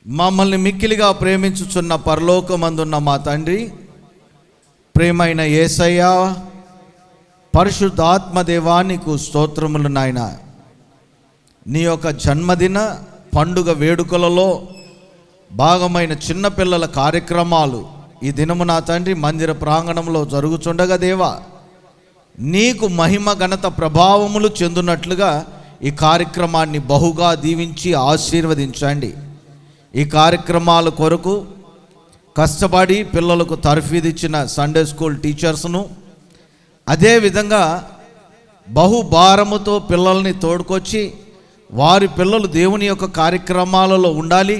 మమ్మల్ని మిక్కిలిగా ప్రేమించుచున్న పరలోకమందున్న మా తండ్రి, ప్రేమైన యేసయ్య, పరిశుద్ధాత్మ దేవా, నీకు స్తోత్రములు నాయన. నీ యొక్క జన్మదిన పండుగ వేడుకలలో భాగమైన చిన్నపిల్లల కార్యక్రమాలు ఈ దినము నా తండ్రి మందిర ప్రాంగణంలో జరుగుచుండగా దేవా, నీకు మహిమ ఘనత ప్రభావములు చెందునట్లుగా ఈ కార్యక్రమాన్ని బహుగా దీవించి ఆశీర్వదించండి. ఈ కార్యక్రమాల కొరకు కష్టపడి పిల్లలకు తర్ఫీదు ఇచ్చిన సండే స్కూల్ టీచర్స్ను, అదేవిధంగా బహుభారముతో పిల్లల్ని తోడుకొచ్చి వారి పిల్లలు దేవుని యొక్క కార్యక్రమాలలో ఉండాలి,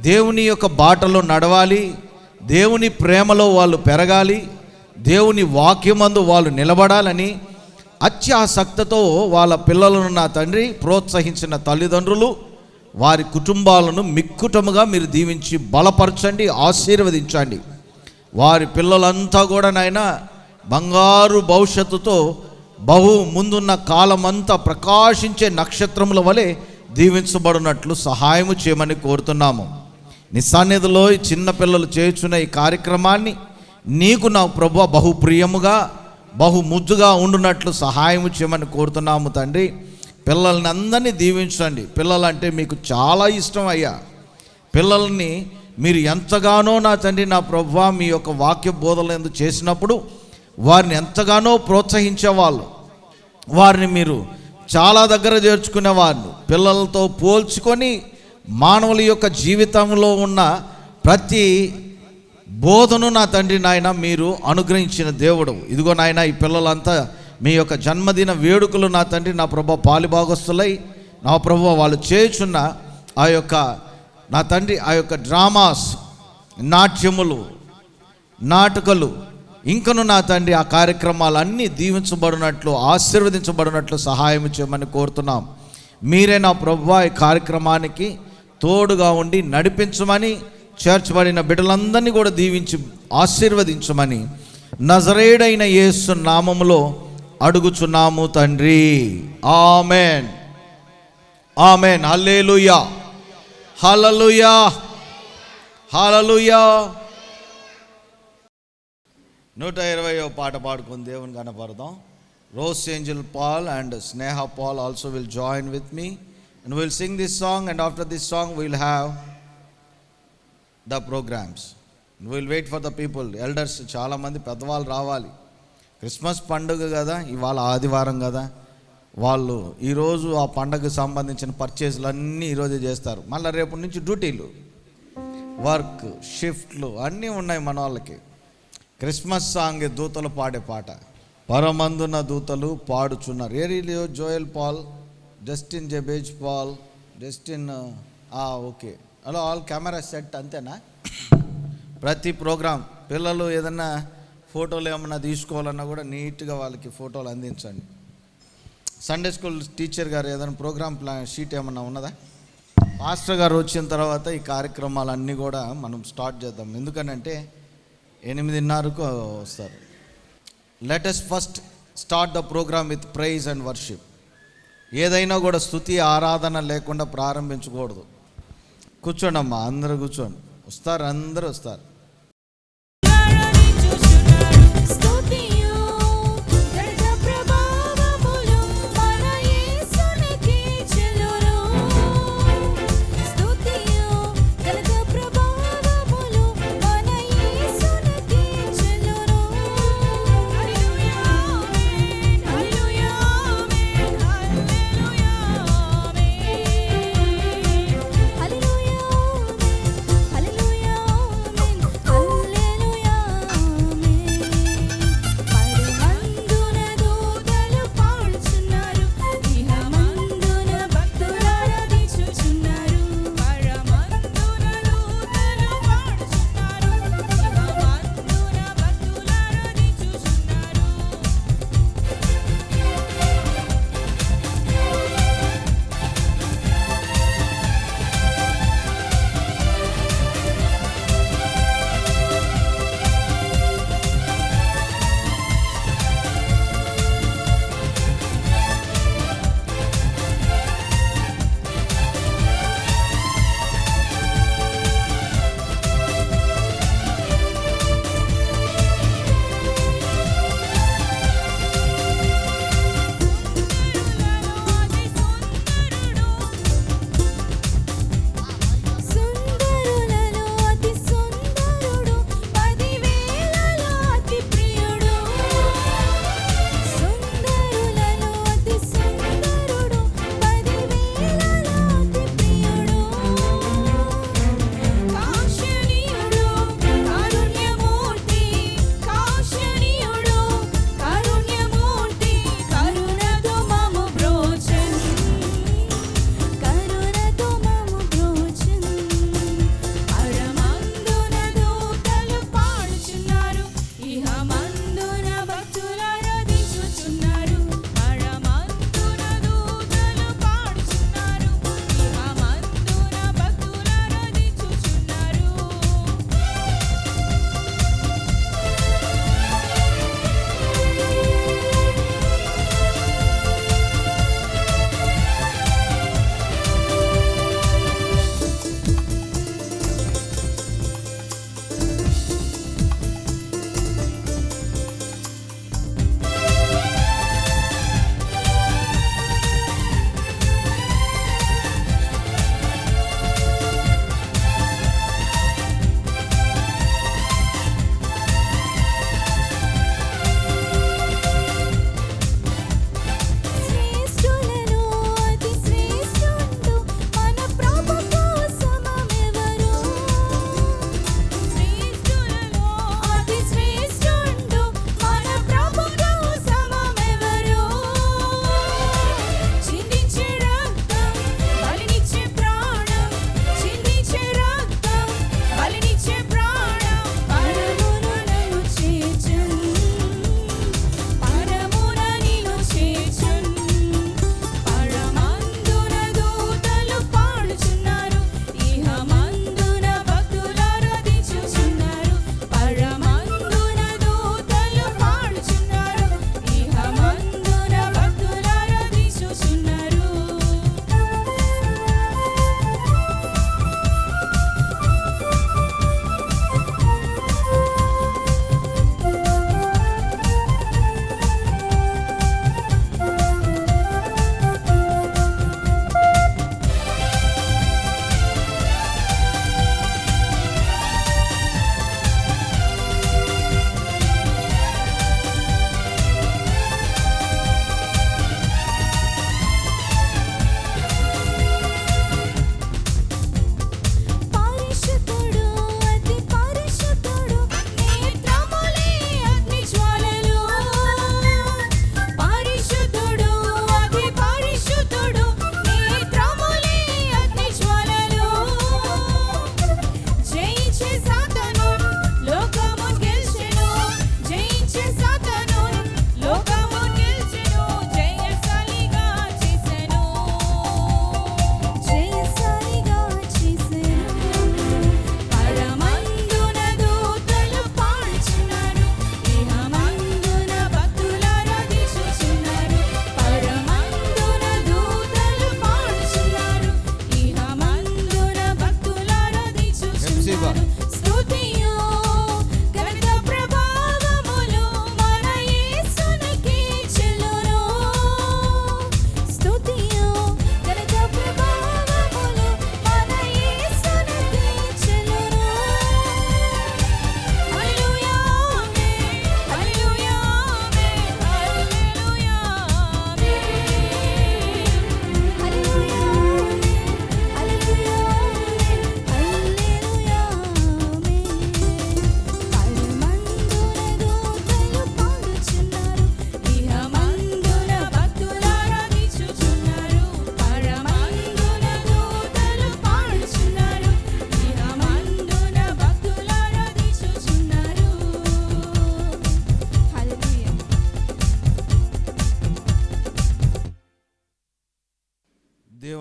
దేవుని యొక్క బాటలో నడవాలి, దేవుని ప్రేమలో వాళ్ళు పెరగాలి, దేవుని వాక్యమందు వాళ్ళు నిలబడాలని అత్యాసక్తితో వాళ్ళ పిల్లలను నా తండ్రి ప్రోత్సహించిన తల్లిదండ్రులు, వారి కుటుంబాలను మిక్కుటముగా మీరు దీవించి బలపరచండి, ఆశీర్వదించండి. వారి పిల్లలంతా కూడా నాయన బంగారు భవిష్యత్తుతో బహు ముందున్న కాలమంతా ప్రకాశించే నక్షత్రముల వలె దీవించబడినట్లు సహాయము చేయమని కోరుతున్నాము. నీ సన్నిధిలో ఈ చిన్నపిల్లలు చేయుచున్న ఈ కార్యక్రమాన్ని నీకు నా ప్రభువా బహు ప్రియముగా బహు ముద్దుగా ఉండునట్లు సహాయము చేయమని కోరుతున్నాము తండ్రి. పిల్లల్ని అందరినీ దీవించండి. పిల్లలంటే మీకు చాలా ఇష్టం అయ్యా. పిల్లల్ని మీరు ఎంతగానో నా తండ్రి నా ప్రభువా మీ యొక్క వాక్య బోధనలు ఎందుకు చేసినప్పుడు వారిని ఎంతగానో ప్రోత్సహించేవాళ్ళు, వారిని మీరు చాలా దగ్గర చేర్చుకునేవారు. పిల్లలతో పోల్చుకొని మానవుల యొక్క జీవితంలో ఉన్న ప్రతి బోధను నా తండ్రి నాయన మీరు అనుగ్రహించిన దేవుడు. ఇదిగో నాయన, ఈ పిల్లలంతా మీ యొక్క జన్మదిన వేడుకలు నా తండ్రి నా ప్రభు పాలిభాగస్తులై నా ప్రభు వాళ్ళు చేయుచున్న ఆ యొక్క నా తండ్రి ఆ యొక్క డ్రామాస్, నాట్యములు, నాటకాలు ఇంకను నా తండ్రి ఆ కార్యక్రమాలన్నీ దీవించబడినట్లు ఆశీర్వదించబడినట్లు సహాయం చేయమని కోరుతున్నాం. మీరే నా ప్రభువా ఈ కార్యక్రమానికి తోడుగా ఉండి నడిపించమని, చేర్చబడిన బిడ్డలందరినీ కూడా దీవించి ఆశీర్వదించమని నజరేయుడైన యేసు నామములో అడుగుచున్నాము తండ్రి. Amen, amen. హల్లెలూయా, హల్లెలూయా, హల్లెలూయా. 120వ పాట పాడుకుని దేవుని కనపడదాం. Rose Angel Paul and Sneha Paul also will join with me and we'll sing this song, and after this song we'll have the programs. We'll wait for the people. Elders చాలా మంది పెద్దవాళ్ళు రావాలి. Christmas పండుగ కదా, ఇవాళ ఆదివారం కదా, వాళ్ళు ఈరోజు ఆ పండుగకు సంబంధించిన పర్చేజ్లు అన్నీ ఈరోజే చేస్తారు. మళ్ళీ రేపు నుంచి డ్యూటీలు, వర్క్, షిఫ్ట్లు అన్నీ ఉన్నాయి మన వాళ్ళకి. క్రిస్మస్ సాంగ్ దూతలు పాడే పాట, పరమందున దూతలు పాడుచున్నారు. Ario Joel Paul, Justin Jabez Paul, Justin okay. Hello all, camera set అంతేనా? ప్రతి ప్రోగ్రాం పిల్లలు ఏదన్నా ఫోటోలు ఏమన్నా తీసుకోవాలన్నా కూడా నీట్గా వాళ్ళకి ఫోటోలు అందించండి. సండే స్కూల్ టీచర్ గారు ఏదైనా ప్రోగ్రామ్ ప్లాన్ షీట్ ఏమన్నా ఉన్నదా? మాస్టర్ గారు వచ్చిన తర్వాత ఈ కార్యక్రమాలన్నీ కూడా మనం స్టార్ట్ చేద్దాం. ఎందుకనంటే 8:30కు వస్తారు. Let us first start the programme with praise and worship. ఏదైనా కూడా స్తుతి ఆరాధన లేకుండా ప్రారంభించకూడదు. కూర్చోండి అమ్మా, అందరూ కూర్చోండి. వస్తారు, అందరూ వస్తారు.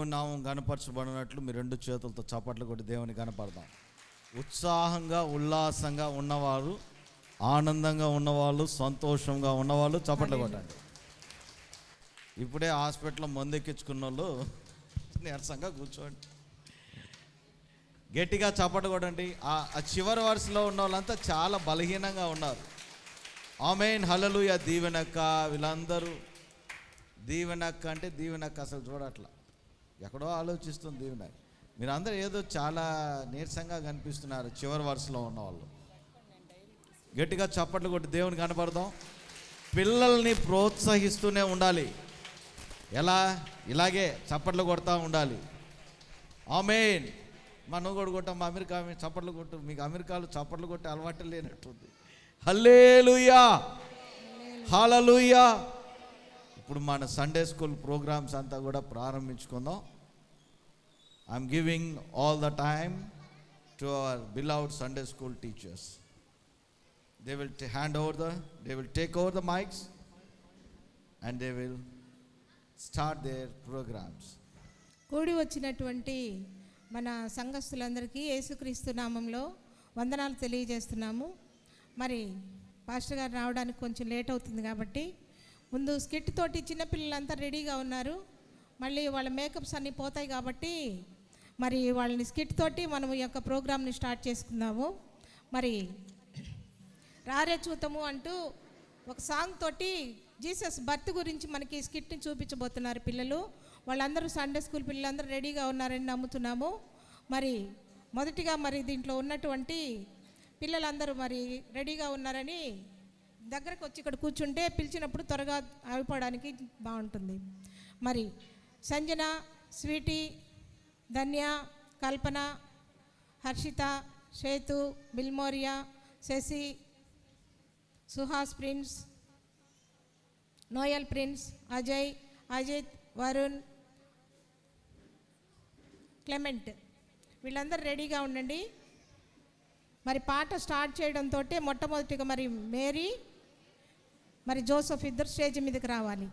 దేవుని నామం గణపరచబడినట్లు మీ రెండు చేతులతో చప్పట్లు కొట్టి దేవుని కనపడదాం. ఉత్సాహంగా ఉల్లాసంగా ఉన్నవారు, ఆనందంగా ఉన్నవాళ్ళు, సంతోషంగా ఉన్నవాళ్ళు చప్పట్లు కొట్టండి. ఇప్పుడే హాస్పిటల్లో మందెక్కించుకున్న వాళ్ళు నీరసంగా కూర్చోండి, గట్టిగా చప్పట్లు కొట్టండి. ఆ చివరి వరుసలో ఉన్న వాళ్ళంతా చాలా బలహీనంగా ఉన్నారు. ఆమేన్, హల్లెలూయా. దీవెనక్క, వీళ్ళందరూ దీవెనక్క అంటే దీవెనక్క అసలు చూడట్లా, ఎక్కడో ఆలోచిస్తుంది దీవెనక్క. మీరందరూ ఏదో చాలా నీరసంగా కనిపిస్తున్నారు చివరి వరుసలో ఉన్నవాళ్ళు. గట్టిగా చప్పట్లు కొట్టి దేవుని కనపడదాం. పిల్లల్ని ప్రోత్సహిస్తూనే ఉండాలి. ఎలా? ఇలాగే చప్పట్లు కొడతా ఉండాలి. ఆమేన్. మనం కూడా కొట్టాం, మా అమెరికా చప్పట్లు కొట్టు. మీకు అమెరికాలో చప్పట్లు కొట్టే అలవాటు లేనట్టుంది. హల్లెలూయా, హల్లెలూయా. ఇప్పుడు మన సండే స్కూల్ ప్రోగ్రామ్స్ అంతా కూడా ప్రారంభించుకుందాం. I'm giving all the time to our beloved Sunday school teachers. They will take over the mics and they will start their programs. కూడి వచ్చినటువంటి మన సంఘస్థులందరికీ యేసుక్రీస్తు నామంలో వందనాలు తెలియజేస్తున్నాము. మరి పాస్టర్ గారు రావడానికి కొంచెం లేట్ అవుతుంది కాబట్టి ముందు స్కిట్ తోటి చిన్నపిల్లలంతా రెడీగా ఉన్నారు. మళ్ళీ వాళ్ళ మేకప్స్ అన్నీ పోతాయి కాబట్టి మరి వాళ్ళని స్కిట్ తోటి మనం ఈ యొక్క ప్రోగ్రామ్ని స్టార్ట్ చేసుకుందాము. మరి రారే చూతము అంటూ ఒక సాంగ్ తోటి జీసస్ బర్త్ గురించి మనకి స్కిట్ని చూపించబోతున్నారు పిల్లలు. వాళ్ళందరూ సండే స్కూల్ పిల్లలందరూ రెడీగా ఉన్నారని నమ్ముతున్నాము. మరి మొదటిగా మరి దీంట్లో ఉన్నటువంటి పిల్లలందరూ మరి రెడీగా ఉన్నారని దగ్గరకు వచ్చి ఇక్కడ కూర్చుంటే పిలిచినప్పుడు త్వరగా అయిపోవడానికి బాగుంటుంది. మరి Sanjana, Sweety, Dhanya, Kalpana, Harshitha, Sethu, Bilimoria, Sashi, Suhas Prince, Noel Prince, Ajay, Ajith, Varun, Clement వీళ్ళందరూ రెడీగా ఉండండి. మరి పాట స్టార్ట్ చేయడంతో మొట్టమొదటిగా మరి మేరీ, మరి జోసెఫ్ ఇద్దరు స్టేజ్ మీదకి రావాలి.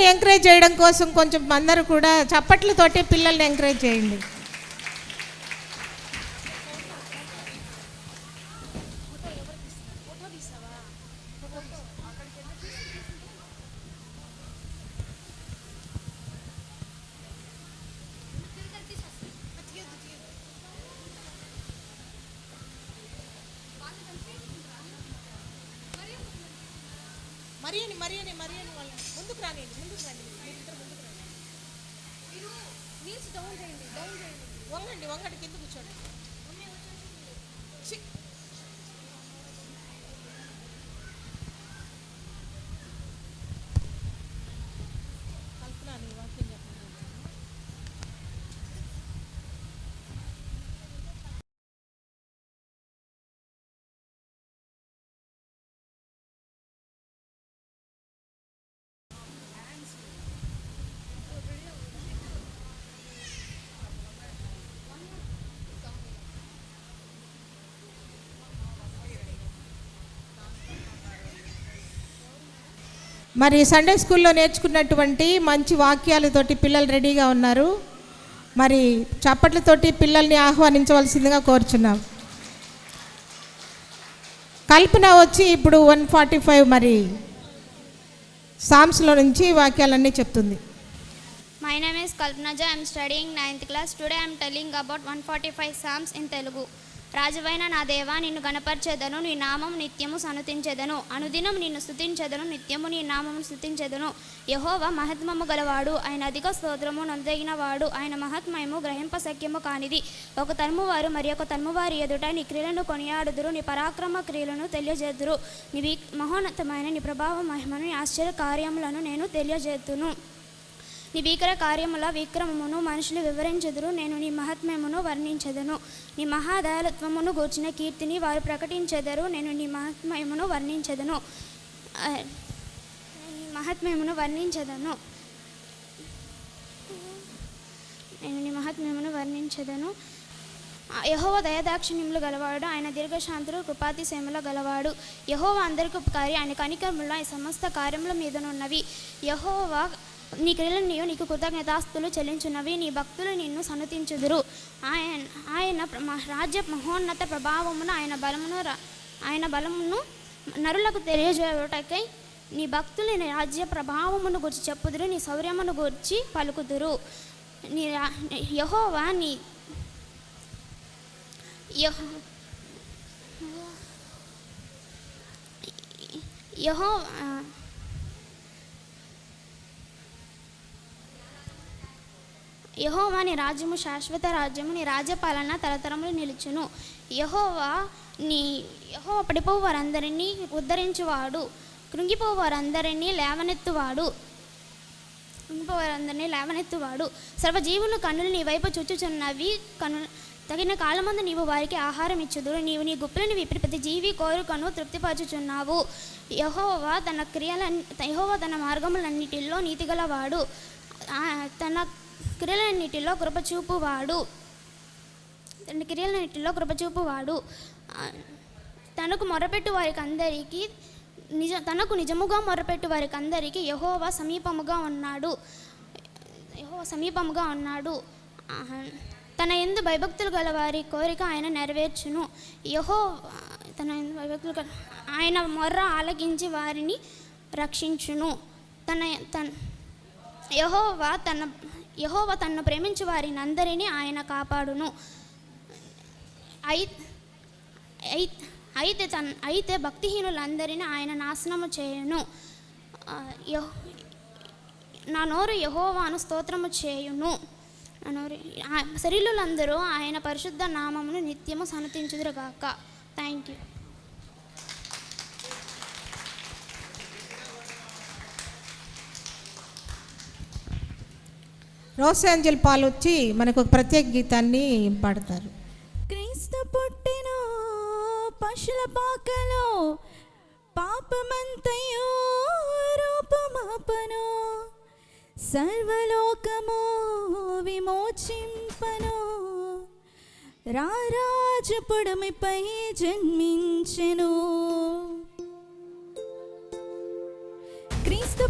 పిల్లల్ని ఎంకరేజ్ చేయడం కోసం కొంచెం అందరూ కూడా చప్పట్లతోటి పిల్లల్ని ఎంకరేజ్ చేయండి. మరియని వాళ్ళ ముందుకు రాని వంగండి కింద కూర్చోండి. కల్పన నీ వాక్యం చెప్పండి. మరి సండే స్కూల్లో నేర్చుకున్నటువంటి మంచి వాక్యాలతోటి పిల్లలు రెడీగా ఉన్నారు. మరి చప్పట్లతోటి పిల్లల్ని ఆహ్వానించవలసిందిగా కోరుచున్నాం. కల్పన వచ్చి ఇప్పుడు 145 మరి సామ్స్లో నుంచి వాక్యాలన్నీ చెప్తుంది. My name is Kalpanaja. I am studying 9th class. Today I am telling about 145 Psalms in Telugu. రాజువైన నా దేవా, నిన్ను గణపరచెదను, నీ నామం నిత్యము సనుతించెదను. అనుదినం నిన్ను స్తుతించెదను, నిత్యము నీ నామము స్తుతించెదను. యెహోవా మహత్మము గలవాడు, ఆయన అధిక స్తోత్రము నొందగినవాడు, ఆయన మహత్మయము గ్రహింపశక్యము కానిది. ఒక తరము వారు మరి ఒక తరము వారి ఎదుట నీ క్రియలను కొనియాడుదురు, నీ పరాక్రమ క్రియలను తెలియజేదురు. నీ మహోన్నతమైన నీ ప్రభావ మహిమను, నీ ఆశ్చర్య కార్యములను నేను తెలియజేతును. నీ భీకర కార్యముల విక్రమమును మనుషులు వివరించెదరు. నేను నీ మహాత్మ్యమును వర్ణించెదను. నీ మహాదయాలత్వమును గూర్చిన కీర్తిని వారు ప్రకటించెదరు. నేను నీ మహాత్మ్యమును వర్ణించెదను. యెహోవా దయాదాక్షిణ్యములు గలవాడు, ఆయన దీర్ఘశాంతులు కృపాతిశయముల గలవాడు. యెహోవా అందరికి ఉపకారి, ఆయన కనికరములు ఆయన సమస్త కార్యముల మీదనున్నవి. యెహోవా నీ క్రియలను నీకు కృతజ్ఞతాస్తులు చెల్లించున్నవి. నీ భక్తులు నిన్ను సనుతించుదురు. ఆయన రాజ్య మహోన్నత ప్రభావమును ఆయన బలమును నరులకు తెలియజేయుటకై నీ భక్తులు నీ రాజ్య ప్రభావమును గురించి చెప్పుదురు, నీ శౌర్యమును గురించి పలుకుదురు. నీ యెహోవా నీ యెహోవా నీ రాజ్యము శాశ్వత రాజ్యము, నీ రాజ్యపాలన తరతరములు నిలుచును. యెహోవా పడిపోవు వారందరినీ ఉద్ధరించువాడు, కృంగిపోవు వారందరినీ లేవనెత్తువాడు. సర్వజీవులు కన్నులు నీ వైపు చూచుచున్నవి. తగిన కాలమందు నీవు వారికి ఆహారం ఇచ్చుదురు. నీవు నీ గుప్పిలిని విప్పి ప్రతి జీవి కోరికను తృప్తిపరచుచున్నావు. యెహోవా తన మార్గములన్నిటిలో నీతిగలవాడు, తన క్రియలన్నిటిలో కృపచూపువాడు. తనకు నిజముగా మొరపెట్టు వారికి అందరికీ యెహోవా సమీపముగా ఉన్నాడు. తన యందు భయభక్తులు గల వారి కోరిక ఆయన నెరవేర్చును. ఆయన మొర్ర ఆలకించి వారిని రక్షించును. యెహోవా తన్ను ప్రేమించు వారిని అందరినీ ఆయన కాపాడును. అయితే భక్తిహీనులందరినీ ఆయన నాశనము చేయును. నా నోరు యెహోవాను స్తోత్రము చేయును. శరీరులందరూ ఆయన పరిశుద్ధ నామమును నిత్యము సన్నతించుదురుగాక. Thank you. రోసాంజల్ పాల్ వచ్చి మనకు ఒక ప్రత్యేక గీతాన్ని పాడతారు. క్రీస్తు పుట్టిన పశుల పాకలో పాపమంతయో రూపమాపను, సర్వలోకము విమోచింపను. రారాజు పొడమిపై జన్మించెను. క్రీస్తు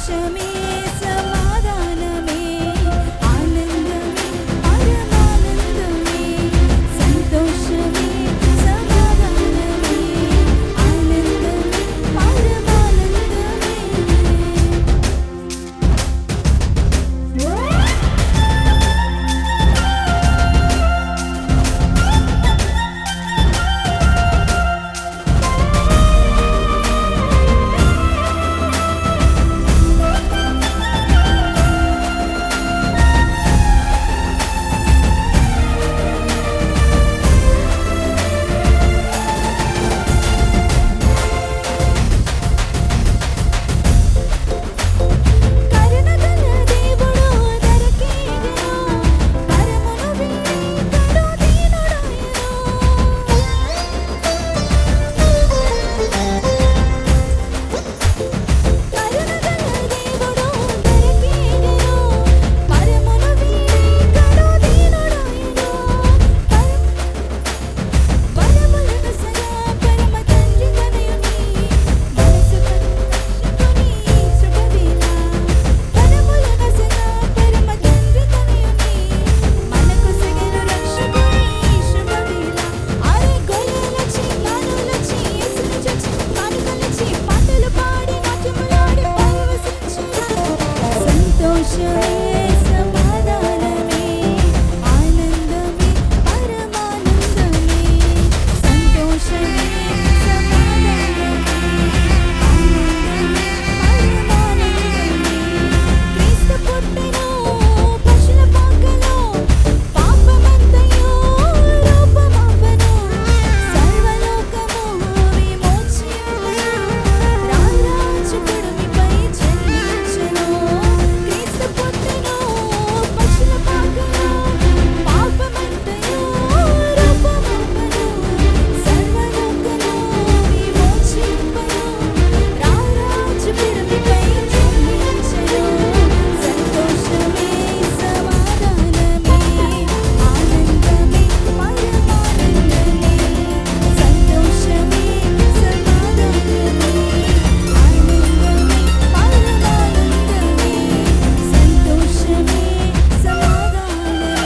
సంతోషమే సమాధానమే ఆనందమే పరమానందమే సంతోషమే సమాధానమే ఆనందమే పరమానందమే. కరుణగల దేవుడు దొరికేగను పరమును వీడి కడు దీనుడాయెను. కరుణగల దేవుడు దొరికేగను పరమును వీడి కడు దీనుడాయెను. వరములను సదా పరమ తండ్రి తనయుని మనసు కరుణించుకొని శుభవేళ. వరములను సదా పరమ తండ్రి తనయుని మనకు సగలు రక్షకుని శుభవేళ. అరే గొల్లలచి నానులచి యేసుని చూచి కానుకలిచి పాటలు పాడి నాట్యములాడి పరవశించును. సంతోషమే సమాధానమే ఆనందమే పరమానందమే సంతోషమే సమాధానమే ఆనందమే పరమానందమే. క్రీస్తు పుట్టెను పశుల పాకలో పాపమంతయు రూపమాపను సర్వలోకము విమోచించును రారాజు కొడుమిపై జన్మించెను. క్రీస్తు పుట్టెను పశుల పాకలో పాపమంతయు రూపమాపను సర్వలోకము విమోచించును రారాజు కొడుమిపై జన్మించెను. సంతోషమే సమాధానమే ఆనందమే పరమానందమే సంతోషమే సమాధానమే ఆనందమే పరమానందమే సంతోషమే సమాధానమే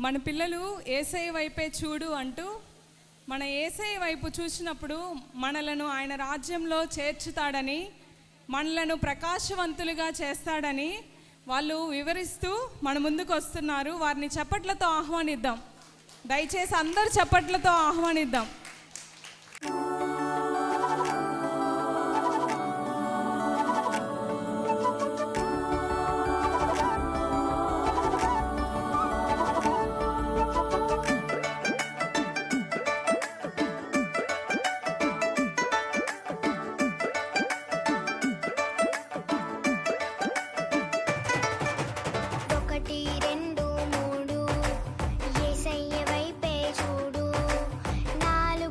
మన పిల్లలు యేసయ్య వైపే చూడు అంటూ మన యేసయ్య వైపు చూసినప్పుడు మనలను ఆయన రాజ్యంలో చేర్చుతాడని మనలను ప్రకాశవంతులుగా చేస్తాడని వాళ్ళు వివరిస్తూ మన ముందుకు వస్తున్నారు. వారిని చప్పట్లతో ఆహ్వానిద్దాం. దయచేసి అందరు చప్పట్లతో ఆహ్వానిద్దాం. ఒకటి రెండు మూడు యేసయ్య వైపే చూడు. 4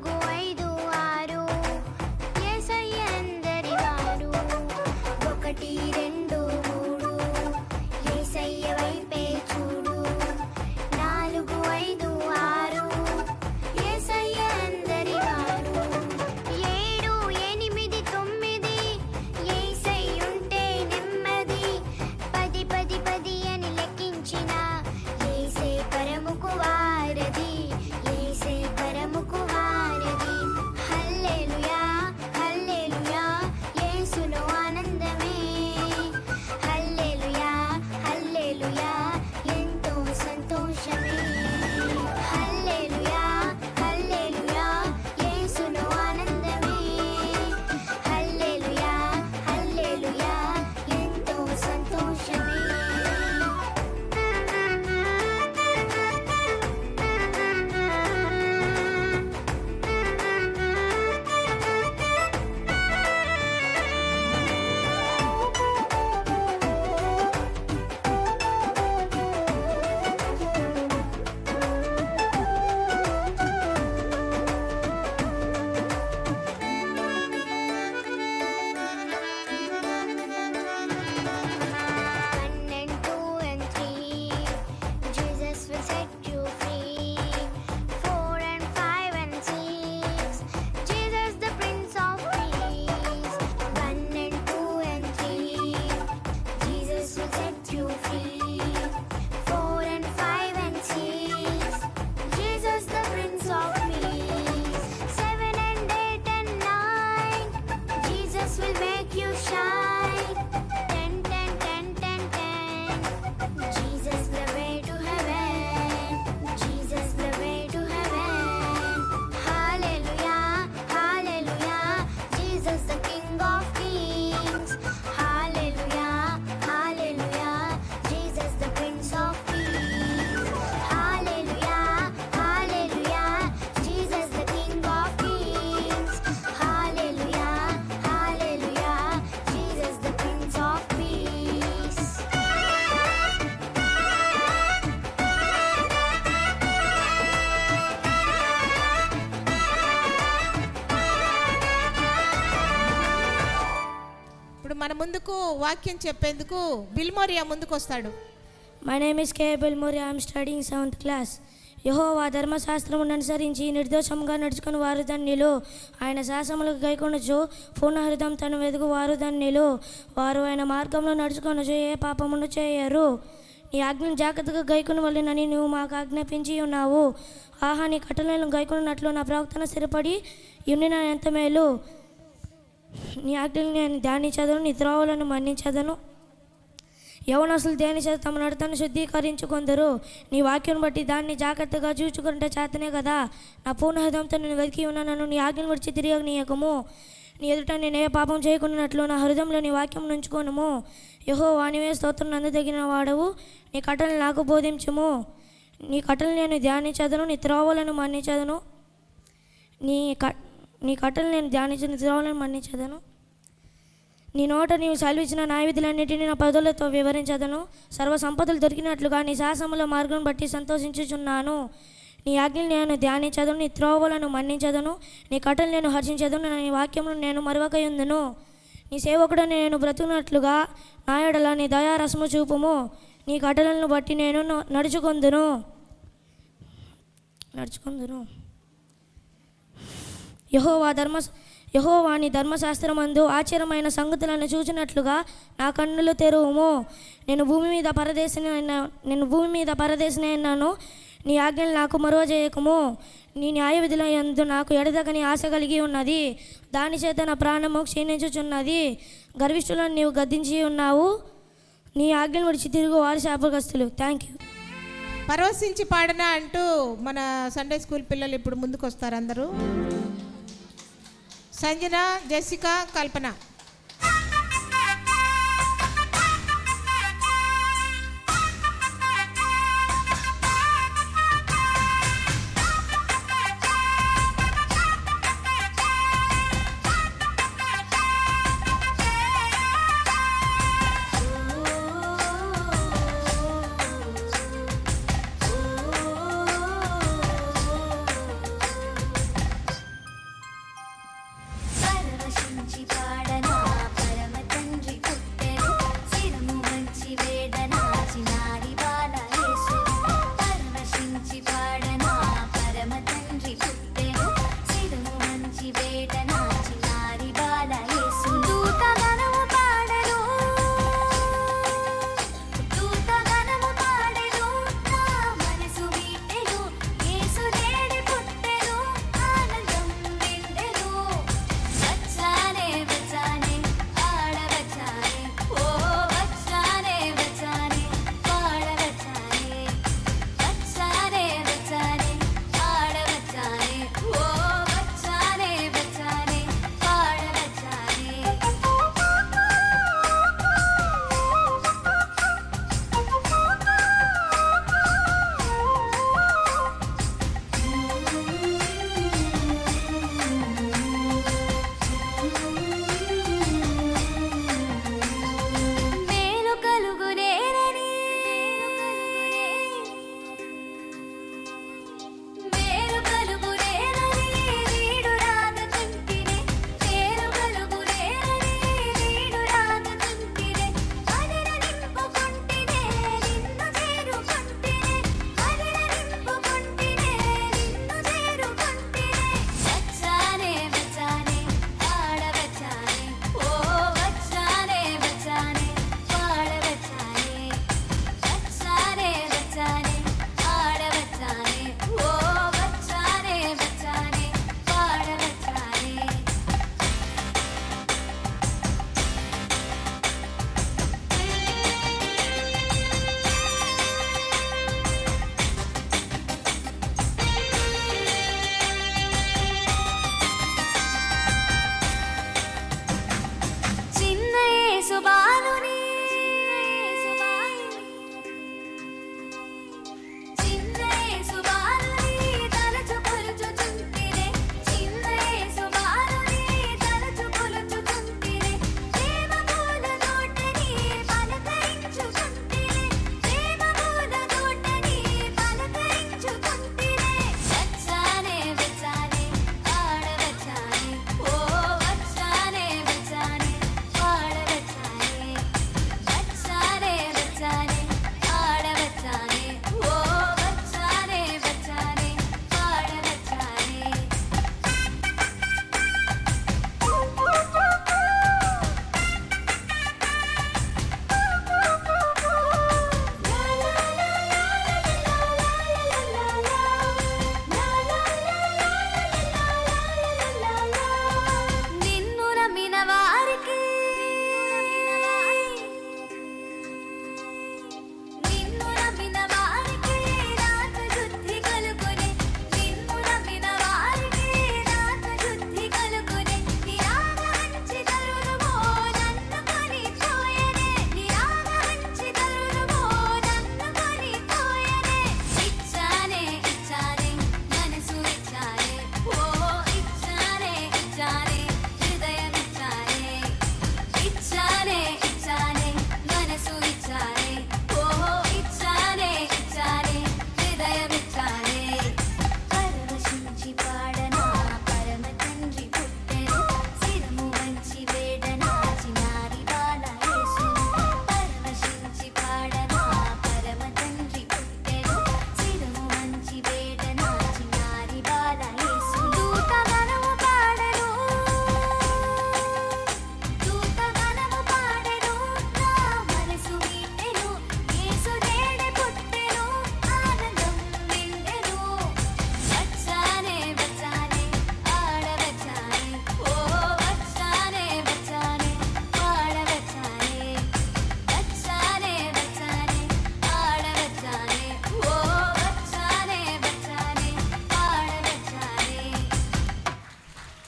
మన ముందుకు వాక్యం చెప్పేందుకు బిల్మోరియా ముందుకు వస్తాడు. My name is K. Bilmori. I am studying 7th class. యెహోవా ధర్మశాస్త్రమును అనుసరించి నిర్దోషంగా నడుచుకుని వారు ధన్యులు. ఆయన శాసనములకు గైకొనొచ్చు పూర్ణ హృదయం తను వెదుగు వారు ధన్యులు. వారు ఆయన మార్గంలో నడుచుకొనొచ్చు ఏ పాపమును చేయరు. నీ ఆజ్ఞను జాగ్రత్తగా గైకొని వలెనని నువ్వు మాకు ఆజ్ఞాపించి ఉన్నావు. ఆహా, నీ కట్టలను గైకొన్నట్లు నా ప్రవక్తన స్థిరపడి యునిన ఎంత మేలు. నీ ఆజ్ఞలు నేను ధ్యానించదను, నీ త్రోవలను మన్నించదను. యవనస్తులు దేని చేత తమ నడతను శుద్ధీకరించుకుందరు. నీ వాక్యం బట్టి దాన్ని జాగ్రత్తగా చూచుకుంటే చేతనే కదా. నా పూర్ణ హృదయంతో నేను వెతికి ఉన్నాను. నీ ఆజ్ఞను విడిచి తిరిగి నీయకము. నీ ఎదుట నేను ఏ పాపం చేయకున్నట్లు నా హృదయంలో నీ వాక్యం నుంచుకోనుము. యెహోవా నీవే స్తోత్రం నందుదగిన వాడవు. నీ కట్టలను నాకు బోధించుము. నీ కట్టలను నేను ధ్యానించదను, నీ త్రోవలను మన్నించదను. నీ కట్టలను నేను ధ్యానించను, త్రోవలను మన్నించదను. నీ నోట నీవు సెలవిచ్చిన న్యాయవిధులన్నిటినీ నా పదులతో వివరించదను. సర్వ సంపదలు దొరికినట్లుగా నీ శాసనముల మార్గం బట్టి సంతోషించుచున్నాను. నీ ఆజ్ఞలు నేను ధ్యానించదను, నీ త్రోవలను మన్నించదను. నీ కట్టలు నేను హర్షించదను, నీ వాక్యమును నేను మరువకయుందును. నీ సేవకుడు నేను బ్రతుకున్నట్లుగా నా ఎడల నీ దయారసము చూపుము. నీ కట్టలను బట్టి నేను నడుచుకొందును. యెహోవా నీ ధర్మశాస్త్రమందు ఆశ్చర్యమైన సంగతులను చూచినట్లుగా నా కన్నులు తెరువుము. నేను భూమి మీద పరదేశినైనాను. నీ ఆజ్ఞలు నాకు మరువ చేయకము. నీ న్యాయ విధుల యందు నాకు ఎడతగని ఆశ కలిగి ఉన్నది. దాని చేత నా ప్రాణము క్షీణించుచున్నది. గర్విష్ఠులను నీవు గద్దించి ఉన్నావు. నీ ఆజ్ఞలు విడిచి తిరుగు వారి శాపగ్రస్తులు. Thank you. పరవశించి పాడనా అంటూ మన సండే స్కూల్ పిల్లలు ఇప్పుడు ముందుకు వస్తారు. అందరూ సంజన, జెసికా, కల్పన. పరవశించి పాడనా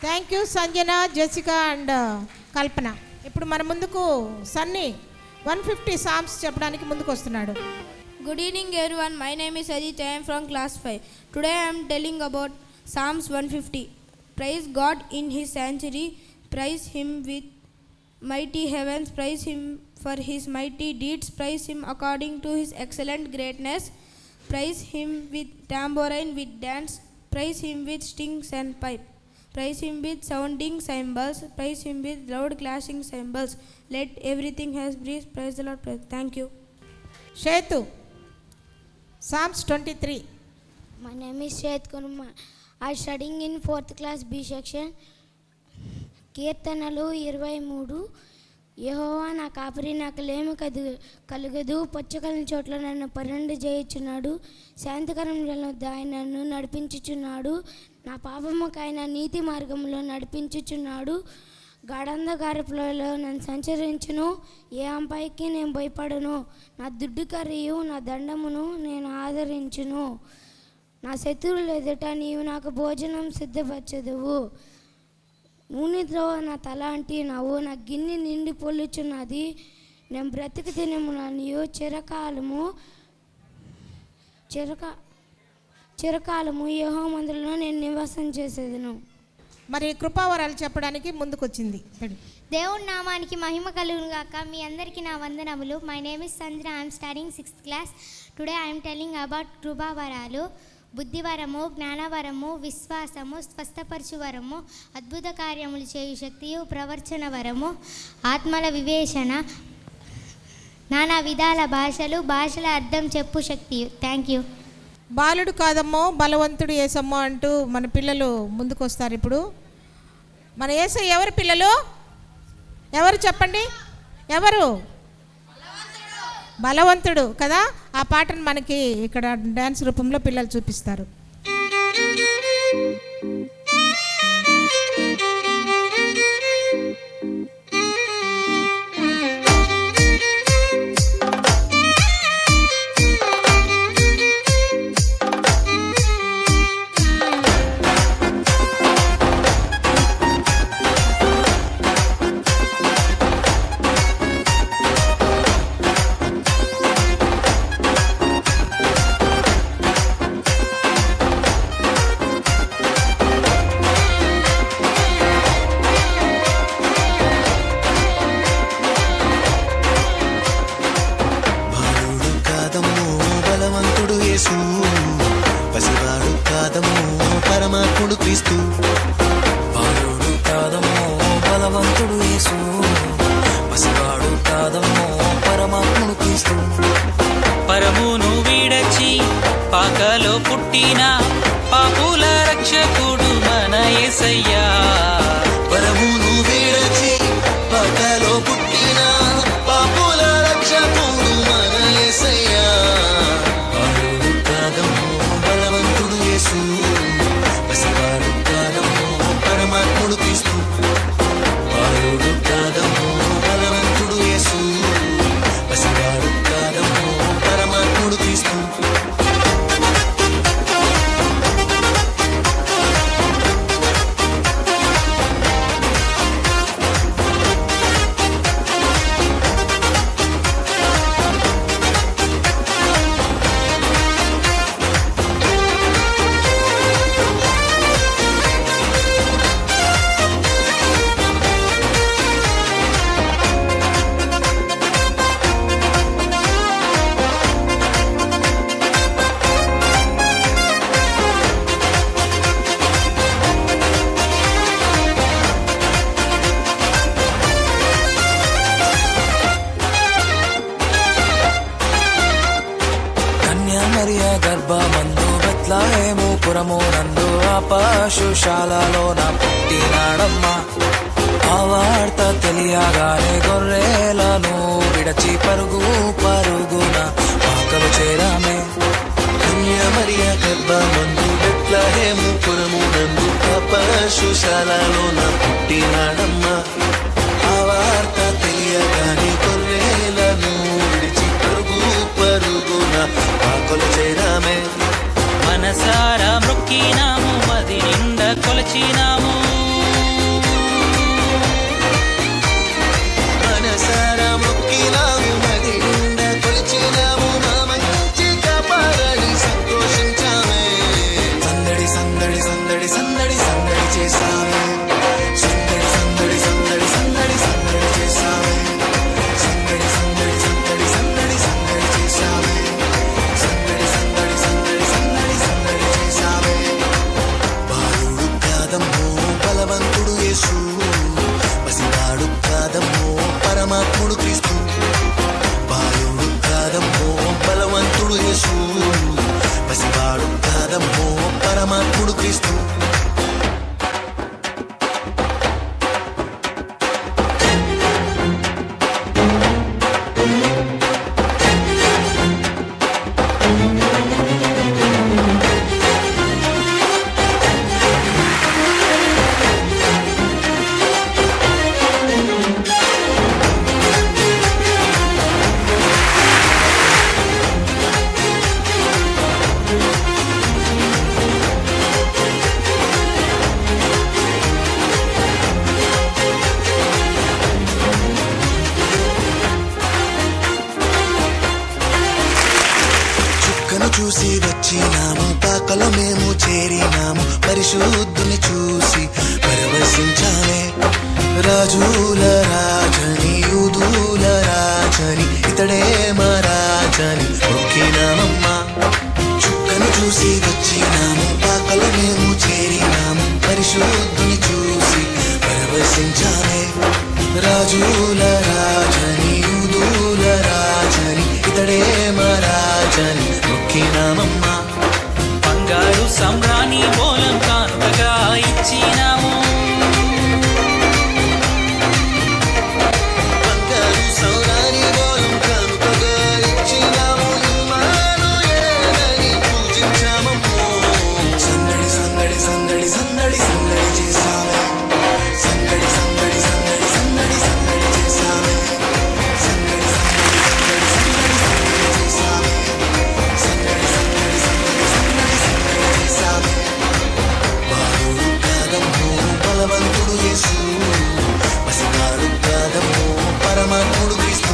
thank you Sanjana, Jessica and Kalpana. ఇప్పుడు మన ముందుకు సన్నీ 150 సామ్స్ చెప్పడానికి ముందుకు వస్తున్నాడు. Good evening everyone, my name is Ajit, I am from class 5. Today I am telling about Psalms 150. Praise God in his sanctuary, praise him with mighty heavens, praise him for his mighty deeds, praise him according to his excellent greatness, praise him with tambourine, with dance, praise him with strings and pipe, praise him with sounding cymbals, praise him with loud clashing cymbals. Let everything has breath, praise the Lord. Thank you. Shetu, Psalms 23. My name is Seth Kurma. I am studying in 4th class B section. కీర్తనలు 23. యెహోవా నా కాపరి, నాకు లేమి కలుగదు. పచ్చకలని చోట్ల నన్ను పరుండి చేయుచున్నాడు. శాంతికరమైన ఆయన నన్ను నడిపించుచున్నాడు. నా పాపముకైన నీతి మార్గంలో నడిపించుచున్నాడు. గాఢంధకారపులలో నన్ను సంచరించును. ఏ అంపాయికి నేను భయపడను. నా దుడ్డు కర్రియు నా దండమును నేను ఆదరించును. నా శత్రువుల ఎదుట నీవు నాకు భోజనం సిద్ధపరచదువు. నూనెతో నా తల అంటినావు. నా గిన్నె నిండి పొల్లుచున్నది. నేను బ్రతికి తినమున నీవు చిరకాలము యెహోవా మందిరంలో నేను నివాసం చేసేదను. మరి కృపావరాలు చెప్పడానికి ముందుకొచ్చింది. దేవుని నామానికి మహిమ కలుగును గాక. మీ అందరికీ నా వందనములు. My name is Sanjana, I'm studying 6th class. Today I'm telling about కృపావరాలు. బుద్ధివరము, జ్ఞానవరము, విశ్వాసము, స్వస్థపరచు వరము, అద్భుత కార్యములు చేయు శక్తియు, ప్రవర్చన వరము, ఆత్మల వివేచన, నానా విధాల భాషల అర్థం చెప్పు శక్తియు. Thank you. బాలుడు కాదమ్మో బలవంతుడు యేసమ్మో అంటూ మన పిల్లలు ముందుకు వస్తారు. ఇప్పుడు మన యేసు ఎవరు పిల్లలు? ఎవరు చెప్పండి? ఎవరు? బలవంతుడు కదా. ఆ పాటను మనకి ఇక్కడ డ్యాన్స్ రూపంలో పిల్లలు చూపిస్తారు. పసివాడు కాదమ్మో పరమాత్ముడు క్రీస్తు. బాలుడు కాదమ్మో బలవంతుడు యేసు. పసివాడు కాదమ్మో పరమాత్ముడు క్రీస్తు. పరమును వీడచి పాకలో పుట్టిన పాపుల రక్షకుడు మన యేసయ్యా. పరమును వీడచి పాకలో పుట్టిన పాపుల రక్షకుడు మన యేసయ్యా. పసివాడు కాదమ్మో పరమాత్ముడు క్రీస్తు. బాలుడు కాదమ్మో బలవంతుడు యేసు. పసివాడు కాదమ్మో పరమాత్ముడు క్రీస్తు. మరియా గర్భమందు బెత్లెహేము పురమునందు ఆ పశుశాలలో నా పుట్టినాడమ్మా. ఆ వార్త తెలియగానే గొర్రెలను విడచి పరుగున పాకలు చేరామే. మరియా గర్భమందు బెత్లెహేము పురమునందు ఆ పశుశాలలో నా పుట్టినాడమ్మా. ఆ వార్త తెలియగానే గొర్రెలను విడిచి పరుగున పాకలు చేరామే. మనసారా మొక్కినాము, మది నిండా కొలచినాము. సందడి సందడి సందడి సందడి చేసావే సందడి సందడి సందడి సందడి సందడి చేసావే సందడి సందడి సందడి సందడి సందడి చేసావే సందడి సందడి సందడి సందడి సందడి చేసావే బాలుడు కాదమ్మో బలవంతుడు యేసు పసివాడు కాదమ్మో పరమాత్ముడు క్రీస్తు బాలుడు కాదమ్మో బలవంతుడు యేసు పసివాడు కాదమ్మో పరమాత్ముడు క్రీస్తు చూసి వచ్చినాము పాకలో మేము చేరినాము పరిశుద్ధుని చూసి పరవశించామే రాజుల రాజని యూదుల రాజని ఇతడే మా రాజని మొక్కినామమ్మా చుక్కను చూసి వచ్చినాము పాకలో మేము చేరినాము పరిశుద్ధుని చూసి పరవశించామే రాజుల రాజని యూదుల రాజని ఇతడే మా రాజని మొక్కినామమ్మా బంగారు సంబ్రాణి మూలం కానుకగా ఇచ్చినాము బంగారు సంబ్రాణి మూలం కానుకగా ఇచ్చినాము ఇమ్మానుయేలని పూజించామమ్మో సందడి సందడి సందడి సందడి సందడి చేసావే సందడి సందడి సందడి సందడి సందడి చేసావే సందడి సందడి సందడి సందడి చేసావే సందడి సందడి సందడి సందడి సందడి చేసావే బాలుడు కాదమ్మో బలవంతుడు యేసు పసివాడు కాదమ్మో పరమాత్ముడు క్రీస్తు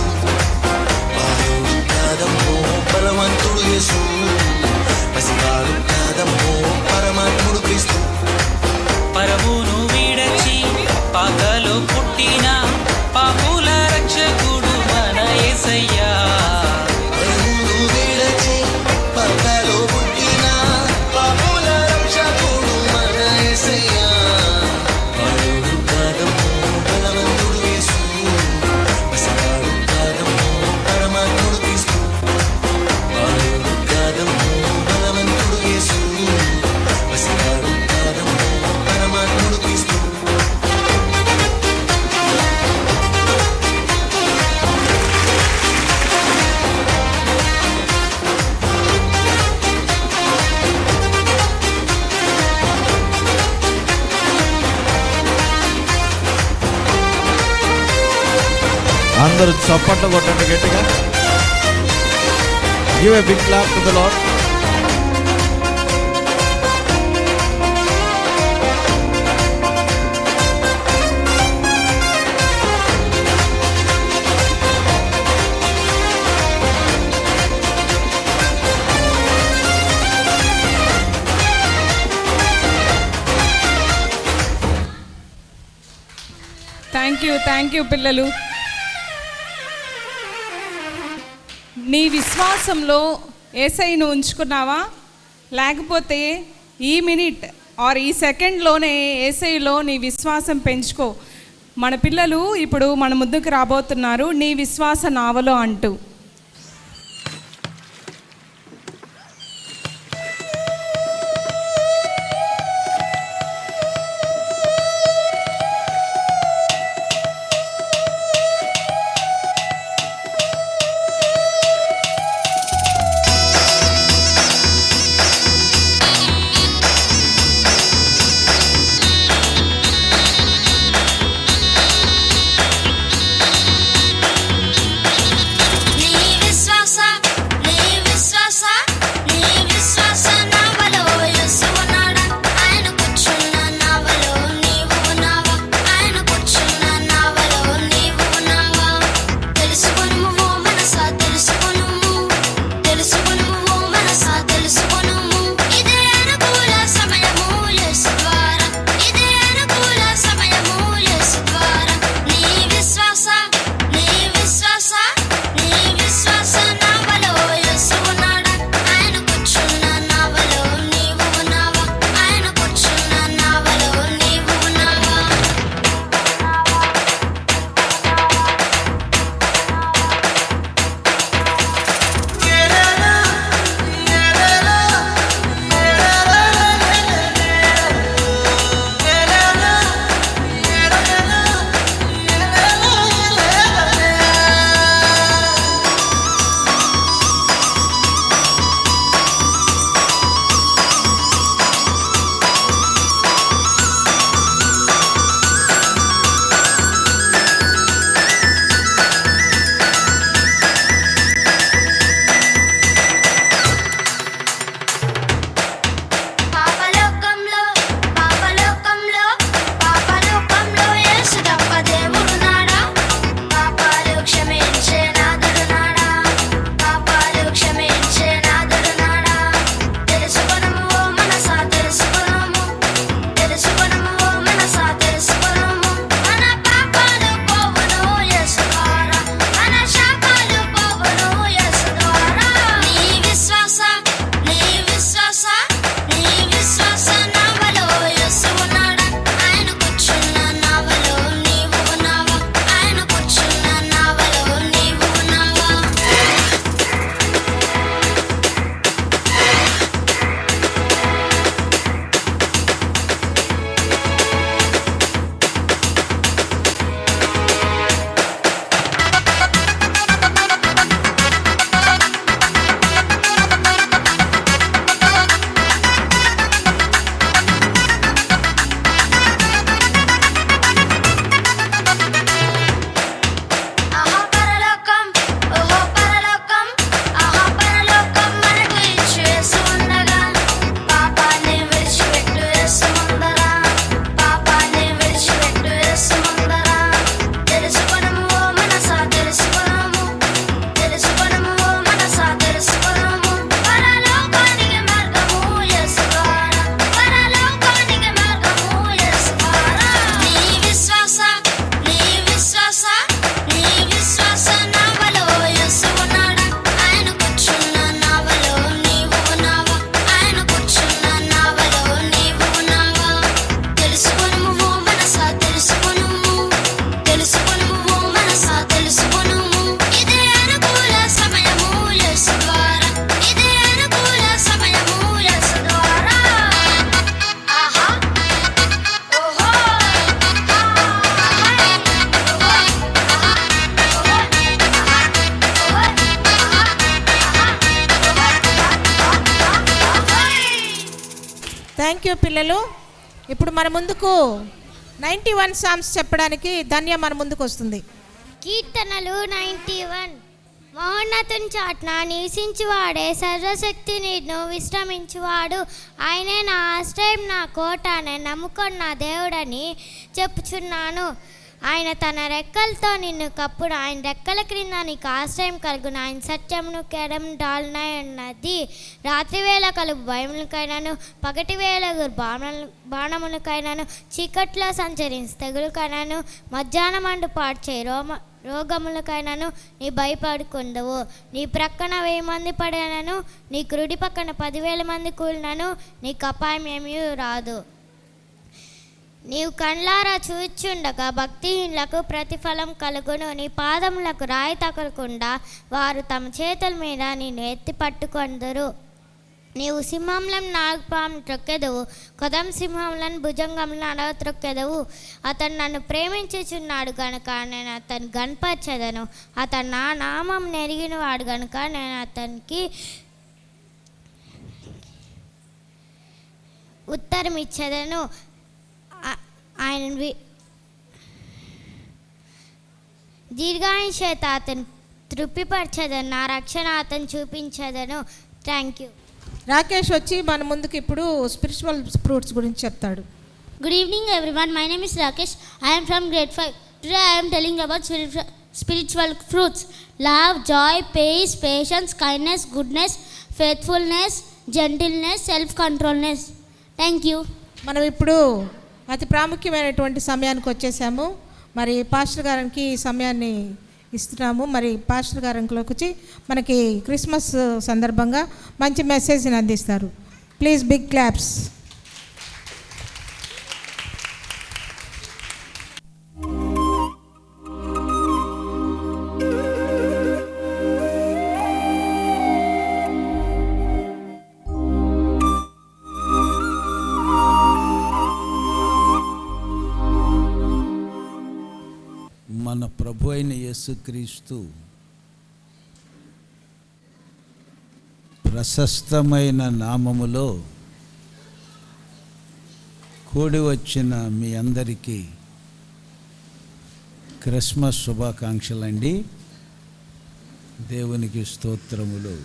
బాలుడు కాదమ్మో బలవంతుడు యేసు పసివాడు కాదమ్మో పరమాత్ముడు క్రీస్తు పరమును వీడచి పాకలో పుట్టిన పాపుల రక్షకుడు మన యేసయ్యా పరమును వీడచి పాకలో పుట్టిన పాపుల రక్షకుడు మన యేసయ్యా బాలుడు కాదమ్మో బలవంతుడు యేసు పసివాడు కాదమ్మో పరమాత్ముడు క్రీస్తు బాలుడు కాదమ్మో బలవంతుడు యేసు పసివాడు కాదమ్మో పరమాత్ముడు క్రీస్తు అందరూ చప్పట్లు కొట్టండి గట్టిగా. Give a big clap to the lord. Thank you పిల్లలు. నీ విశ్వాసంలో యేసయ్యను ఉంచుకున్నావా, లేకపోతే ఈ మినిట్ ఆర్ ఈ సెకండ్లోనే యేసయ్యలో నీ విశ్వాసం పెంచుకో. మన పిల్లలు ఇప్పుడు మన ముందుకు రాబోతున్నారు నీ విశ్వాస నావలో అంటూ. నీ థ్యాంక్ యూ పిల్లలు. ఇప్పుడు మన ముందుకు 91 సామ్స్ చెప్పడానికి ధన్య మన ముందుకు వస్తుంది. కీర్తనలు 91. మహోన్నతుని చాటున నివసించువాడే సర్వశక్తి నిన్ను విశ్రమించువాడు. ఆయనే నా ఆశ్రయం, నా కోట, నేను నమ్ముకొని నా దేవుడని చెప్పుచున్నాను. ఆయన తన రెక్కలతో నిన్ను కప్పును, ఆయన రెక్కల క్రింద నీకు ఆశ్రయం కలుగును. ఆయన సత్యమును కేడము డాలునై ఉన్నది. రాత్రి వేళ కలుగు భయములకైనాను, పగటి వేళ బాణములకైనాను, చీకట్లో సంచరించి తెగులకైనాను, మధ్యాహ్నం అండు పాడ్చే రోగములకైనాను నీ భయపడుకుందవు. నీ ప్రక్కన 1000 మంది పడినను, నీ కుడి పక్కన 10,000 మంది కూలినను నీకు అపాయం ఏమీ రాదు. నీవు కండ్లారా చూచుండగా భక్తిహీనులకు ప్రతిఫలం కలుగును. నీ పాదములకు రాయి తగలకుండా వారు తమ చేతుల మీద నిన్ను ఎత్తి పట్టుకొందురు. నీవు సింహంలను నాగపాము త్రొక్కెదవు, కొదం సింహంలను భుజంగంలో అడవ త్రొక్కెదవు. అతను నన్ను ప్రేమించుచున్నాడు గనుక నేను అతను గణపరచెదను. అతను నా నామం నెరిగిన వాడు గనుక నేను అతనికి ఉత్తరం ఇచ్చేదను. ఆయన దీర్ఘాయుష చేత అతను తృప్తిపరచదను, నా రక్షణ అతను చూపించదను. Thank you. రాకేష్ వచ్చి మన ముందుకు ఇప్పుడు స్పిరిచువల్ ఫ్రూట్స్ గురించి చెప్తాడు. Good evening everyone. My name is Rakesh. I am from grade 5. Today I am telling about spiritual fruits. Love, joy, peace, patience, kindness, goodness, faithfulness, gentleness, self-controlness. Thank you. మనం ఇప్పుడు అతి ప్రాముఖ్యమైనటువంటి సమయానికి వచ్చేసాము. మరి pastor గారికి ఈ సమయాన్ని ఇస్తున్నాము. మరి పాస్టర్ గారికి వచ్చి మనకి క్రిస్మస్ సందర్భంగా మంచి మెసేజ్ని అందిస్తారు. Please big claps. మన ప్రభు అయిన యేసుక్రీస్తు ప్రశస్తమైన నామములో కూడి వచ్చిన మీ అందరికీ క్రిస్మస్ శుభాకాంక్షలండి. దేవునికి స్తోత్రములు.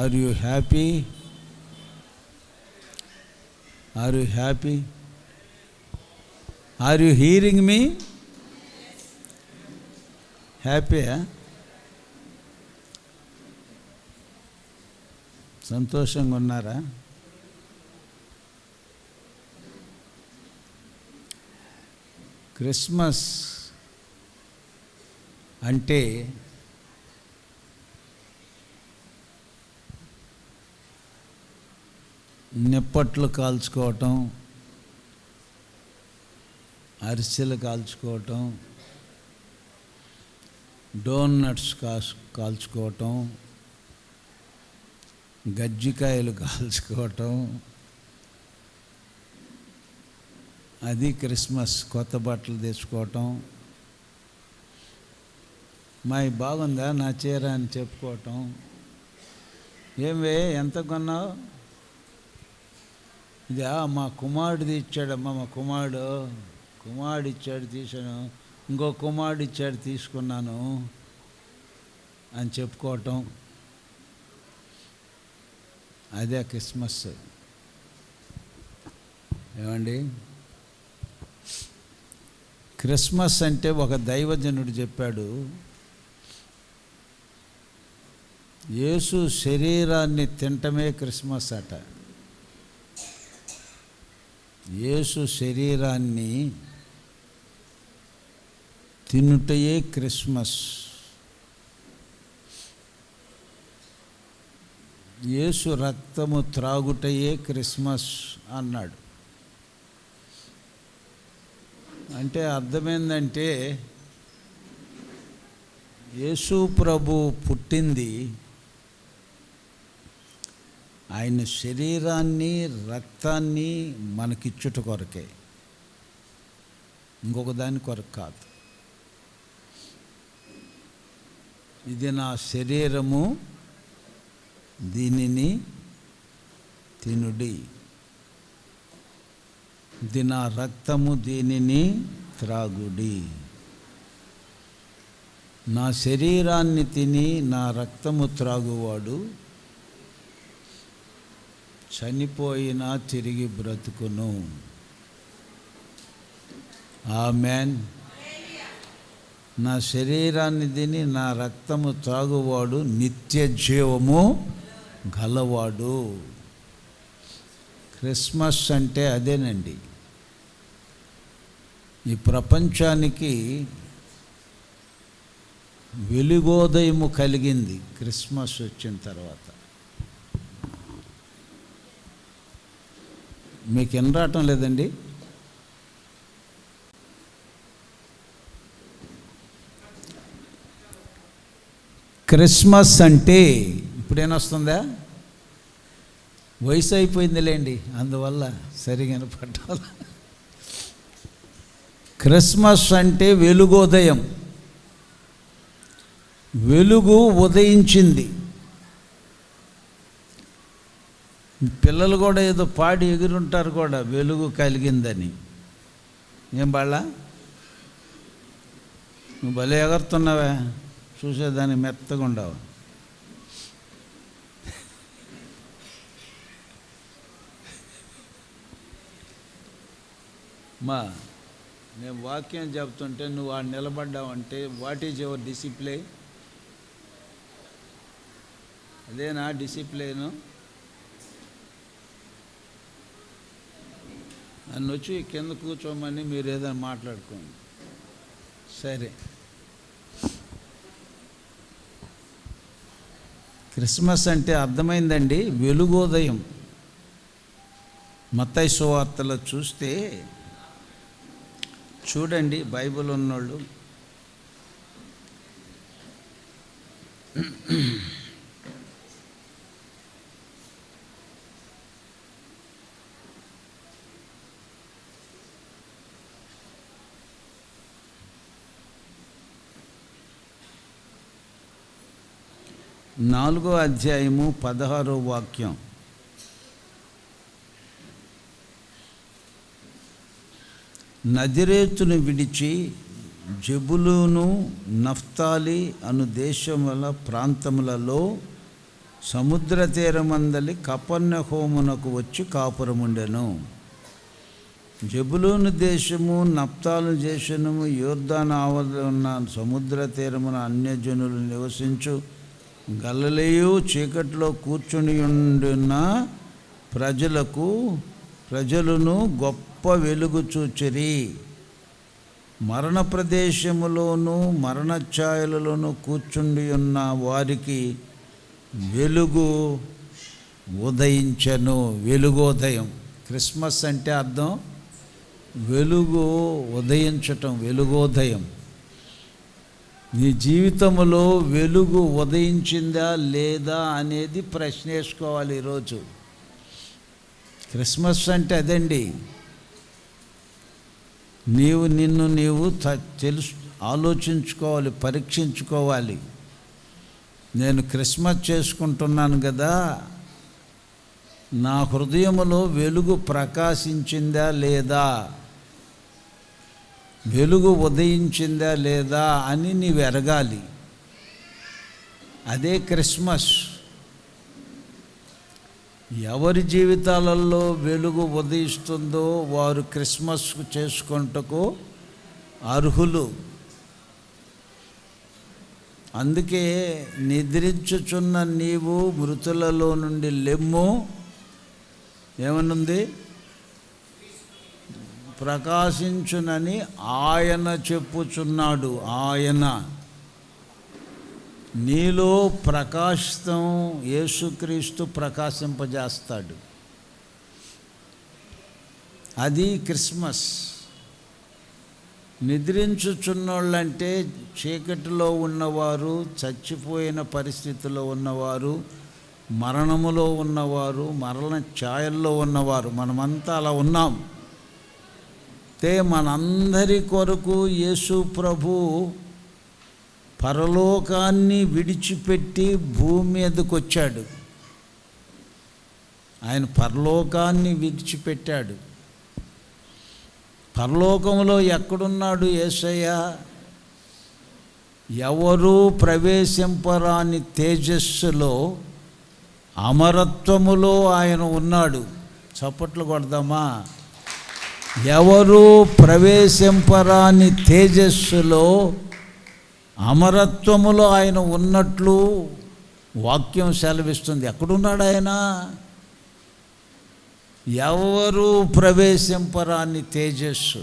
Are you happy? Are you happy? Are you hearing me? Happy? సంతోషంగా ఉన్నారా? క్రిస్మస్ అంటే నిప్పట్లు కాల్చుకోవటం, అరిసెలు కాల్చుకోవటం, డోనట్స్ కాల్చుకోవటం, గజ్జికాయలు కాల్చుకోవటం, అది క్రిస్మస్. కొత్త బట్టలు తెచ్చుకోవటం, మావి బాగుందా నా చీర అని చెప్పుకోవటం. ఏమే ఎంత కొన్నావు? ఇది మా కుమారుడు ఇచ్చాడమ్మా, మా కుమారుడు ఇచ్చాడు తీసాను, ఇంకో కుమారుడు ఇచ్చాడు తీసుకున్నాను అని చెప్పుకోవటం, అదే క్రిస్మస్. ఏమండి, క్రిస్మస్ అంటే ఒక దైవజనుడు చెప్పాడు, యేసు శరీరాన్ని తినటమే క్రిస్మస్ అట. యేసు శరీరాన్ని తినుటయే క్రిస్మస్. యేసు రక్తము త్రాగుటయే క్రిస్మస్ అన్నాడు. అంటే అర్థమైందంటే యేసు ప్రభు పుట్టింది ఆయన శరీరాన్ని రక్తాన్ని మనకిచ్చుట కొరకే, ఇంకొక దాని కొరకు కాదు. ఇది నా శరీరము, దీనిని తినుడి. ఇది నా రక్తము, దీనిని త్రాగుడి. నా శరీరాన్ని తిని నా రక్తము త్రాగువాడు చనిపోయినా తిరిగి బ్రతుకును. ఆమేన్. నా శరీరాన్ని తిని నా రక్తము త్రాగువాడు నిత్య జీవము గలవాడు. క్రిస్మస్ అంటే అదేనండి. ఈ ప్రపంచానికి వెలుగోదయము కలిగింది క్రిస్మస్ వచ్చిన తర్వాత. మీకు వినరాటం లేదండి? క్రిస్మస్ అంటే ఇప్పుడేనొస్తుందా? వయసు అయిపోయిందిలేండి, అందువల్ల సరిగా పట్టాల. క్రిస్మస్ అంటే వెలుగోదయం. వెలుగు ఉదయించింది. పిల్లలు కూడా ఏదో పాడి ఎగురుంటారు కూడా, వెలుగు కలిగిందని. ఏం బాళ్ళ, నువ్వు భలే ఎగురుతున్నావా, చూసేదాన్ని మెత్తగా ఉండవు. నేను వాక్యం చెప్తుంటే నువ్వు ఆడ నిలబడ్డావంటే వాట్ ఈజ్ యువర్ డిసిప్లైన్? అదేనా డిసిప్లైను? నన్ను వచ్చి కింద కూర్చోమని మీరు ఏదైనా మాట్లాడుకోండి. సరే, క్రిస్మస్ అంటే అర్థమైందండి, వెలుగోదయం. మత్తయి సువార్తలో చూస్తే చూడండి, బైబిల్ ఉన్నోళ్ళు నాలుగో అధ్యాయము 16వ వాక్యం. నజరేతును విడిచి జెబులూను నఫ్తాలి అను దేశముల ప్రాంతములలో సముద్ర తీరమందలి కపెర్నహూమునకు వచ్చి కాపురముండెను. జెబులూను దేశము, నఫ్తాలి దేశము, యోర్దాను ఆవల ఉన్న సముద్ర తీరమున అన్యజనులు నివసించు గలిలయయు చీకట్లో కూర్చుని ఉండిన ప్రజలను గొప్ప వెలుగు చూచిరి. మరణ ప్రదేశములోను మరణ ఛాయలలోను కూర్చుండి ఉన్న వారికి వెలుగు ఉదయించెను. వెలుగోదయం. క్రిస్మస్ అంటే అర్థం వెలుగు ఉదయించటం, వెలుగోదయం. నీ జీవితంలో వెలుగు ఉదయించిందా లేదా అనేది ప్రశ్న వేసుకోవాలి ఈరోజు. క్రిస్మస్ అంటే అదండి. నిన్ను నీవు ఆలోచించుకోవాలి, పరీక్షించుకోవాలి. నేను క్రిస్మస్ చేసుకుంటున్నాను కదా, నా హృదయంలో వెలుగు ప్రకాశించిందా లేదా, వెలుగు ఉదయించిందా లేదా అని నీవు ఎరగాలి. అదే క్రిస్మస్. ఎవరి జీవితాలలో వెలుగు ఉదయిస్తుందో వారు క్రిస్మస్ చేసుకొనుటకు అర్హులు. అందుకే నిద్రించుచున్న నీవు మృతులలో నుండి లెమ్ము, ఏమనుంది, ప్రకాశించునని ఆయన చెప్పుచున్నాడు. ఆయన నీలో ప్రకాశం యేసుక్రీస్తు ప్రకాశింపజేస్తాడు. అది క్రిస్మస్. నిద్రించుచున్నోళ్ళంటే చీకటిలో ఉన్నవారు, చచ్చిపోయిన పరిస్థితిలో ఉన్నవారు, మరణములో ఉన్నవారు, మరణ ఛాయల్లో ఉన్నవారు. మనమంతా అలా ఉన్నాం. మనందరి కొరకు యేసు ప్రభు పరలోకాన్ని విడిచిపెట్టి భూమి మీదకి వచ్చాడు. ఆయన పరలోకాన్ని విడిచిపెట్టాడు. పరలోకంలో ఎక్కడున్నాడు యేసయ్య? ఎవరూ ప్రవేశింపరాని తేజస్సులో, అమరత్వములో ఆయన ఉన్నాడు. చప్పట్లు కొడదామా? ఎవరూ ప్రవేశింపరాని తేజస్సులో, అమరత్వములో ఆయన ఉన్నట్లు వాక్యం సెలవిస్తుంది. ఎక్కడున్నాడు ఆయన? ఎవరు ప్రవేశింపరాని తేజస్సు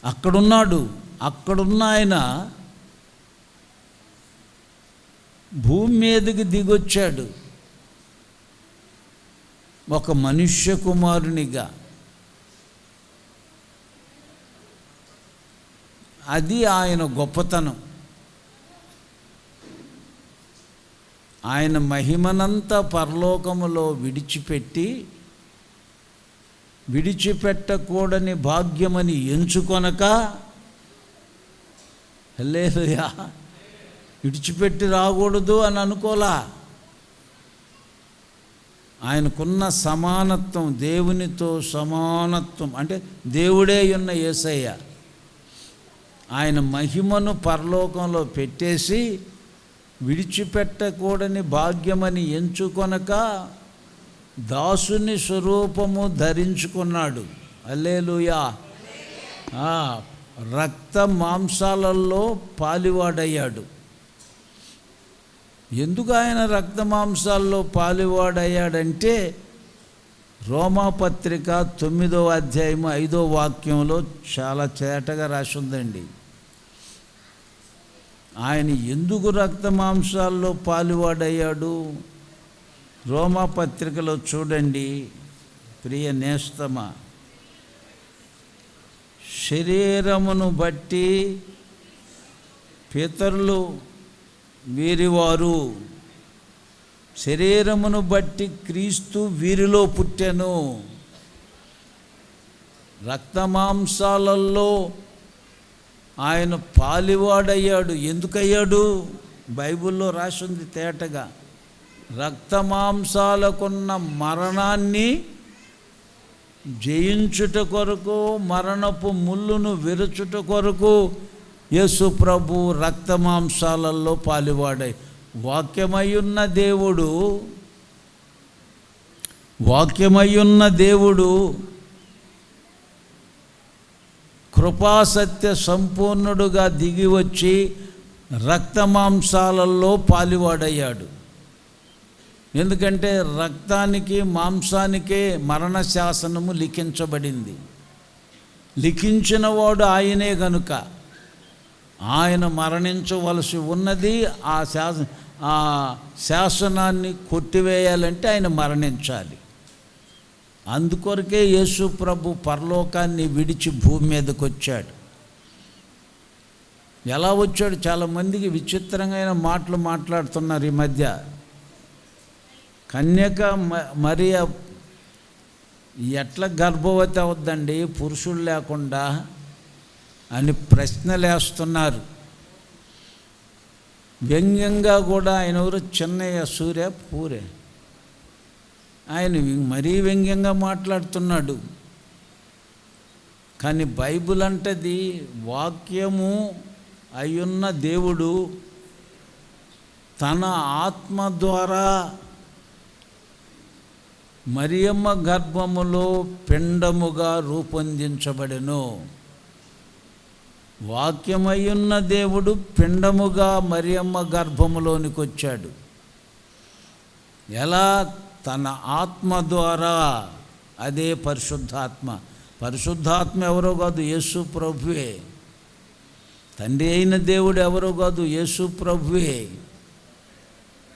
అక్కడున్నాడు. అక్కడున్న ఆయన భూమి మీదకి దిగొచ్చాడు ఒక మనుష్య కుమారునిగా. అది ఆయన గొప్పతనం. ఆయన మహిమనంతా పరలోకములో విడిచిపెట్టకూడని భాగ్యమని ఎంచుకొనక, హల్లెలూయా, విడిచిపెట్టి రాకూడదు అని అనుకోలా. ఆయనకున్న సమానత్వం, దేవునితో సమానత్వం, అంటే దేవుడే ఉన్న యేసయ్య ఆయన మహిమను పరలోకంలో పెట్టేసి విడిచిపెట్టకూడని భాగ్యమని ఎంచుకొనక దాసుని స్వరూపము ధరించుకున్నాడు. హల్లెలూయా. రక్త మాంసాలలో పాలివాడయ్యాడు. ఎందుకు ఆయన రక్త మాంసాల్లో పాలివాడయ్యాడంటే రోమాపత్రిక 9వ అధ్యాయము 5వ వాక్యంలో చాలా తేటగా రాసి ఉందండి. ఆయన ఎందుకు రక్త మాంసాల్లో పాలివాడయ్యాడు? రోమాపత్రికలో చూడండి ప్రియ నేస్తమా. శరీరమును బట్టి పితరులు వీరివారు, శరీరమును బట్టి క్రీస్తు వీరిలో పుట్టెను. రక్తమాంసాలలో ఆయన పాలివాడయ్యాడు. ఎందుకయ్యాడు? బైబిల్లో రాసింది తేటగా. రక్తమాంసాలకున్న మరణాన్ని జయించుట కొరకు, మరణపు ముళ్ళును విరుచుట కొరకు యేసు ప్రభు రక్తమాంసాలలో పాలివాడై, వాక్యమయ్యున్న దేవుడు కృపాసత్య సంపూర్ణుడుగా దిగివచ్చి రక్తమాంసాలలో పాలివాడయ్యాడు. ఎందుకంటే రక్తానికి మాంసానికే మరణ శాసనము లిఖించబడింది. లిఖించిన వాడు ఆయనే గనుక ఆయన మరణించవలసి ఉన్నది. ఆ శాసనాన్ని కొట్టివేయాలంటే ఆయన మరణించాలి. అందుకొరకే యేసు ప్రభు పరలోకాన్ని విడిచి భూమి మీదకి వచ్చాడు. ఎలా వచ్చాడు? చాలామందికి విచిత్రమైన మాటలు మాట్లాడుతున్నారు ఈ మధ్య. కన్యక మరియ ఎట్లా గర్భవతి అవుద్దండి పురుషుడు లేకుండా అని ప్రశ్నలు వేస్తున్నారు. వ్యంగ్యంగా కూడా ఆయన ఎవరు? చిన్నయ్య సూర్య పూరే, ఆయన మరీ వ్యంగ్యంగా మాట్లాడుతున్నాడు. కానీ బైబిల్ అంటది వాక్యము అయ్యున్న దేవుడు తన ఆత్మ ద్వారా మరియమ్మ గర్భములో పిండముగా రూపొందించబడెను. వాక్యమయ్యున్న దేవుడు పిండముగా మరియమ్మ గర్భములోనికి వచ్చాడు. ఎలా? తన ఆత్మ ద్వారా. అదే పరిశుద్ధాత్మ. పరిశుద్ధాత్మ ఎవరో కాదు, యేసు ప్రభువే. తండ్రి అయిన దేవుడు ఎవరో కాదు, యేసు ప్రభువే.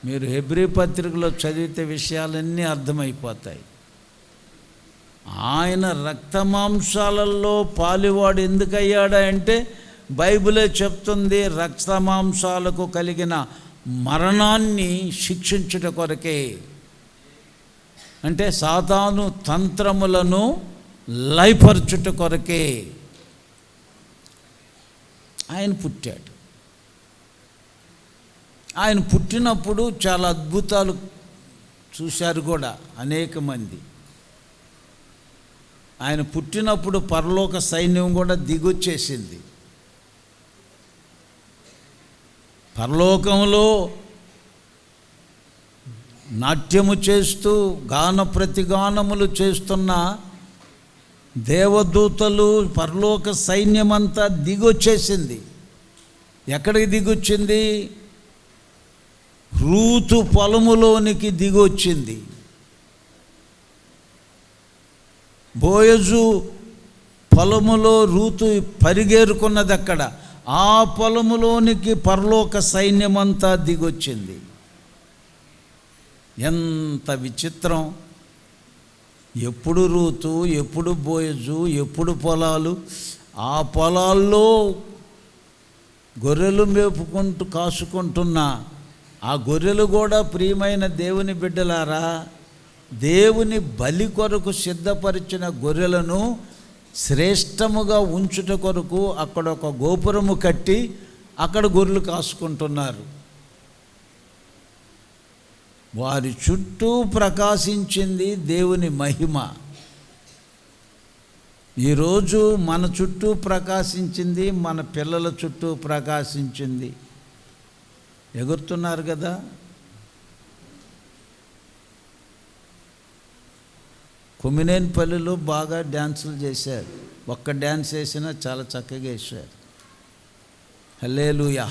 మీరు హెబ్రీ పత్రికలో చదివితే విషయాలన్నీ అర్థమైపోతాయి. ఆయన రక్తమాంసాలలో పాలివాడు ఎందుకయ్యాడా అంటే బైబిలే చెప్తుంది, రక్తమాంసాలకు కలిగిన మరణాన్ని శిక్షించుట కొరకే. అంటే సాతాను తంత్రములను లయపరచుట కొరకే. ఆయన పుట్టాడు. ఆయన పుట్టినప్పుడు చాలా అద్భుతాలు చూశారు కూడా అనేక మంది. ఆయన పుట్టినప్పుడు పరలోక సైన్యం కూడా దిగొచ్చేసింది. పరలోకంలో నాట్యము చేస్తూ గాన ప్రతిగానములు చేస్తున్న దేవదూతలు, పరలోక సైన్యమంతా దిగొచ్చేసింది. ఎక్కడికి దిగొచ్చింది? రూతు పొలములోనికి దిగొచ్చింది. బోయజు పొలములో రూతు పరిగేరుకున్నది. అక్కడ ఆ పొలములోనికి పరలోక సైన్యమంతా దిగొచ్చింది. ఎంత విచిత్రం! ఎప్పుడు రూతు, ఎప్పుడు బోయజు, ఎప్పుడు పొలాలు. ఆ పొలాల్లో గొర్రెలు మేపుకుంటూ కాసుకుంటున్న ఆ గొర్రెలు కూడా ప్రియమైన దేవుని బిడ్డలారా, దేవుని బలి కొరకు సిద్ధపరిచిన గొర్రెలను శ్రేష్టముగా ఉంచుట కొరకు అక్కడ ఒక గోపురము కట్టి అక్కడ గొర్రెలు కాసుకుంటున్నారు. వారి చుట్టూ ప్రకాశించింది దేవుని మహిమ. ఈరోజు మన చుట్టూ ప్రకాశించింది, మన పిల్లల చుట్టూ ప్రకాశించింది. ఎగురుతున్నారు కదా. కొమ్మినేనిపల్లిలో బాగా డ్యాన్సులు చేశారు. ఒక్క డ్యాన్స్ వేసినా చాలా చక్కగా వేశారు. హల్లెలూయా.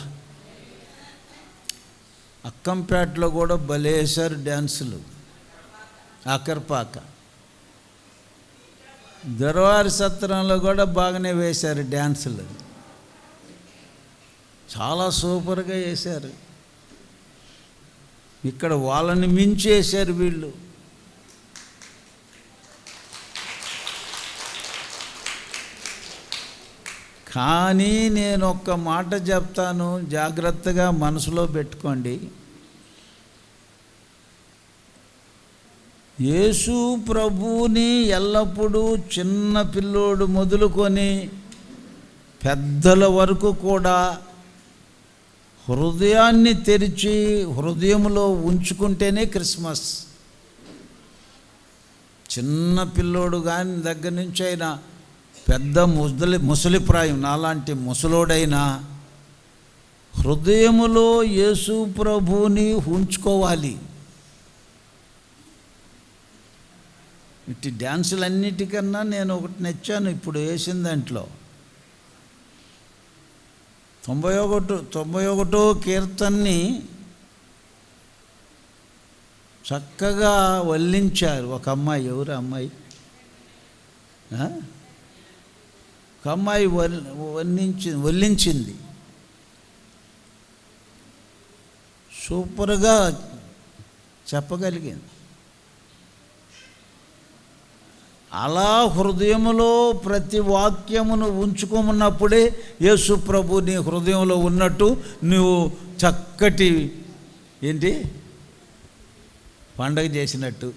అక్కంపేటలో కూడా భలే వేశారు డ్యాన్సులు. అకర్పాక దొరవారి సత్రంలో కూడా బాగానే వేశారు డ్యాన్సులు. చాలా సూపర్గా వేశారు. ఇక్కడ వాళ్ళని మించి వేశారు వీళ్ళు. కానీ నేను ఒక్క మాట చెప్తాను, జాగ్రత్తగా మనసులో పెట్టుకోండి. యేసు ప్రభువుని ఎల్లప్పుడూ చిన్న పిల్లోడు మొదలుకొని పెద్దల వరకు కూడా హృదయాన్ని తెరిచి హృదయంలో ఉంచుకుంటేనే క్రిస్మస్. చిన్న పిల్లోడు కానీ దగ్గర నుంచి అయినా పెద్ద ముసలిప్రాయం నాలాంటి ముసలోడైనా హృదయములో యేసు ప్రభువుని ఉంచుకోవాలి. ఇట్టి డ్యాన్సులన్నిటికన్నా నేను ఒకటి నచ్చాను ఇప్పుడు వేసిన దాంట్లో. 91వ కీర్తనని చక్కగా వల్లించారు ఒక అమ్మాయి. ఎవరు అమ్మాయి? ఒక అమ్మాయి వల్లించింది. సూపర్గా చెప్పగలిగింది. అలా హృదయంలో ప్రతి వాక్యమును ఉంచుకోమన్నప్పుడే యేసు ప్రభు నీ హృదయంలో ఉన్నట్టు నువ్వు చక్కటి పండగ చేసినట్టు.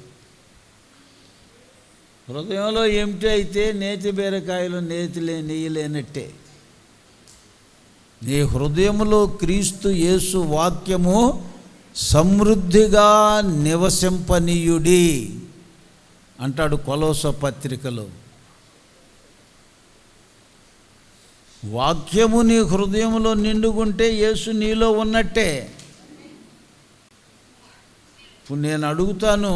హృదయంలో ఏమిటి అయితే నేతి బీరకాయలు నెయ్యి లేనట్టే. నీ హృదయంలో క్రీస్తు యేసు వాక్యము సమృద్ధిగా నివసింపనీయుడి అంటాడు కొలొస పత్రికలో. వాక్యము నీ హృదయంలో నిండుకుంటే యేసు నీలో ఉన్నట్టే. ఇప్పుడు నేను అడుగుతాను,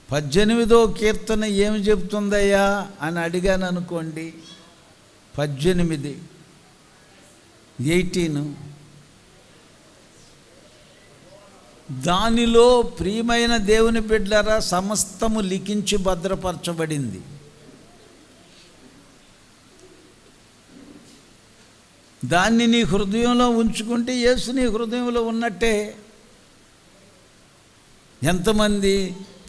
18వ కీర్తన ఏమి చెప్తుందయ్యా అని అడిగాను అనుకోండి. 18 దానిలో ప్రియమైన దేవుని బిడ్డలారా సమస్తము లిఖించి భద్రపరచబడింది. దాన్ని నీ హృదయంలో ఉంచుకుంటే యేసు నీ హృదయంలో ఉన్నట్టే. ఎంతమంది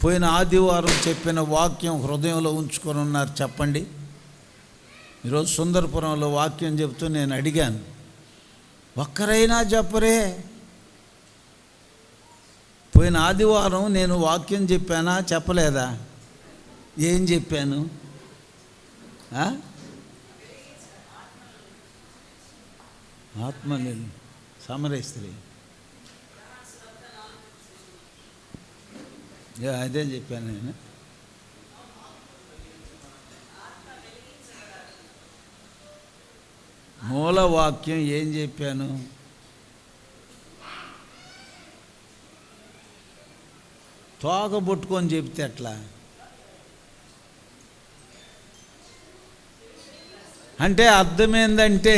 పోయిన ఆదివారం చెప్పిన వాక్యం హృదయంలో ఉంచుకొని ఉన్నారు చెప్పండి? ఈరోజు సుందరపురంలో వాక్యం చెబుతూ నేను అడిగాను, ఒక్కరైనా చెప్పరే? పోయిన ఆదివారం నేను వాక్యం చెప్పానా చెప్పలేదా? ఏం చెప్పాను? ఆత్మలీల సమరయ స్త్రీ. అదే చెప్పాను నేను. మూలవాక్యం ఏం చెప్పాను? తోక పుట్టుకొని చెప్తే ఎట్లా? అంటే అర్థమైందంటే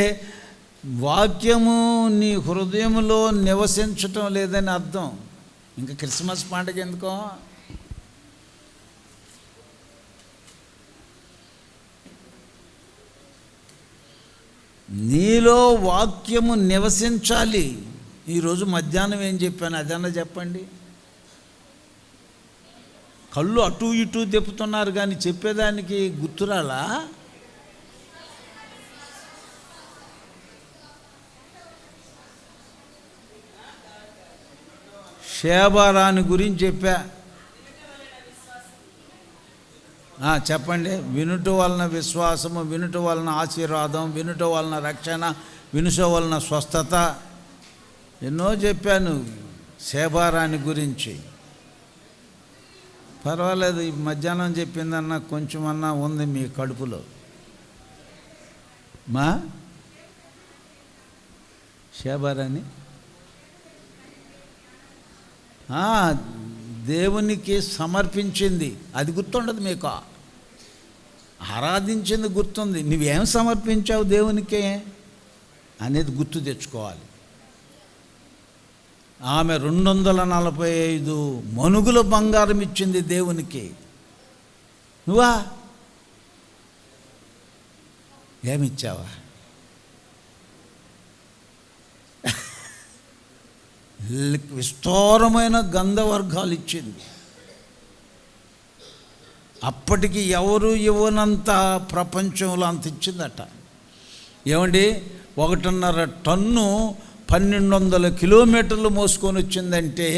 వాక్యము నీ హృదయంలో నివసించటం లేదని అర్థం. ఇంకా క్రిస్మస్ పండుగ ఎందుకో? నీలో వాక్యము నివసించాలి. ఈరోజు మధ్యాహ్నం ఏం చెప్పాను అదన్నా చెప్పండి. కళ్ళు అటు ఇటు తిప్పుతున్నారు కానీ చెప్పేదానికి గుర్తురాలా? షేబారాని గురించి చెప్పా. చెప్పండి. వినుట వలన విశ్వాసము, వినుట వలన ఆశీర్వాదం, వినుట వలన రక్షణ, వినుట వలన స్వస్థత. ఎన్నో చెప్పాను షేబారాని గురించి. పర్వాలేదు, ఈ మధ్యాహ్నం చెప్పిందన్నా కొంచెమన్నా ఉంది మీ కడుపులో. మా షేబారాని దేవునికి సమర్పించింది, అది గుర్తుండదు మీకు. ఆరాధించింది గుర్తుంది. నువ్వేం సమర్పించావు దేవునికే అనేది గుర్తు తెచ్చుకోవాలి. ఆమె 245 మనుగుల బంగారం ఇచ్చింది దేవునికి. నువ్వా ఏమిచ్చావా? విస్తారమైన గంధవర్గాలు ఇచ్చింది. అప్పటికి ఎవరు ఇవ్వనంత ప్రపంచంలో అంత ఇచ్చిందట. ఏమండి, 1.5 టన్ను 1200 కిలోమీటర్లు మోసుకొని వచ్చిందంటే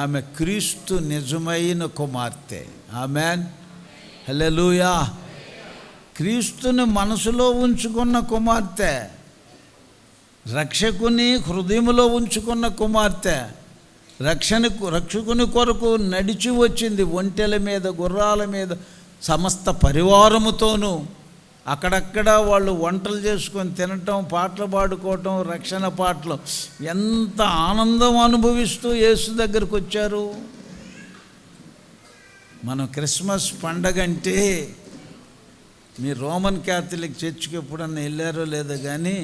ఆమె క్రీస్తు నిజమైన కుమార్తె. ఆమెన్, హల్లెలూయా. క్రీస్తుని మనసులో ఉంచుకున్న కుమార్తె, రక్షకుని హృదయంలో ఉంచుకున్న కుమార్తె, రక్షకుని కొరకు నడిచి వచ్చింది. ఒంటెల మీద, గుర్రాల మీద, సమస్త పరివారముతోనూ. అక్కడక్కడ వాళ్ళు వంటలు చేసుకొని తినటం, పాటలు పాడుకోవటం, రక్షణ పాటలు. ఎంత ఆనందం అనుభవిస్తూ యేసు దగ్గరకు వచ్చారు. మనం క్రిస్మస్ పండగ అంటే, మీ రోమన్ క్యాథలిక్ చర్చికి ఎప్పుడన్నా వెళ్ళారో లేదో కానీ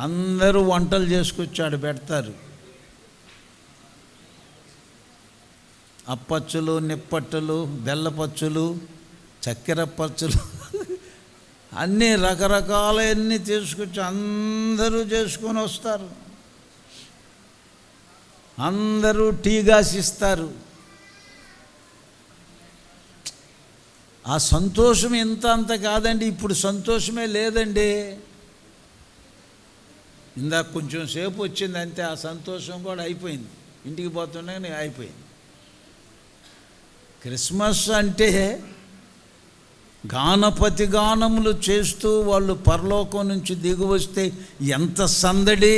అందరూ వంటలు చేసుకొచ్చాడు పెడతారు. అప్పచ్చులు, నిప్పట్టులు, బెల్లపచ్చులు, చక్కెర పచ్చులు, అన్నీ రకరకాలన్నీ తీసుకొచ్చి అందరూ చేసుకొని వస్తారు. అందరూ టీ గాసిస్తారు. ఆ సంతోషం ఇంత అంత కాదండి. ఇప్పుడు సంతోషమే లేదండి. ఇందాక కొంచెం సేపు వచ్చింది అంతే, ఆ సంతోషం కూడా అయిపోయింది. ఇంటికి పోతుండగానే అయిపోయింది. క్రిస్మస్ అంటే గానపతి గానములు చేస్తూ వాళ్ళు పరలోకం నుంచి దిగి వస్తే ఎంత సందడి,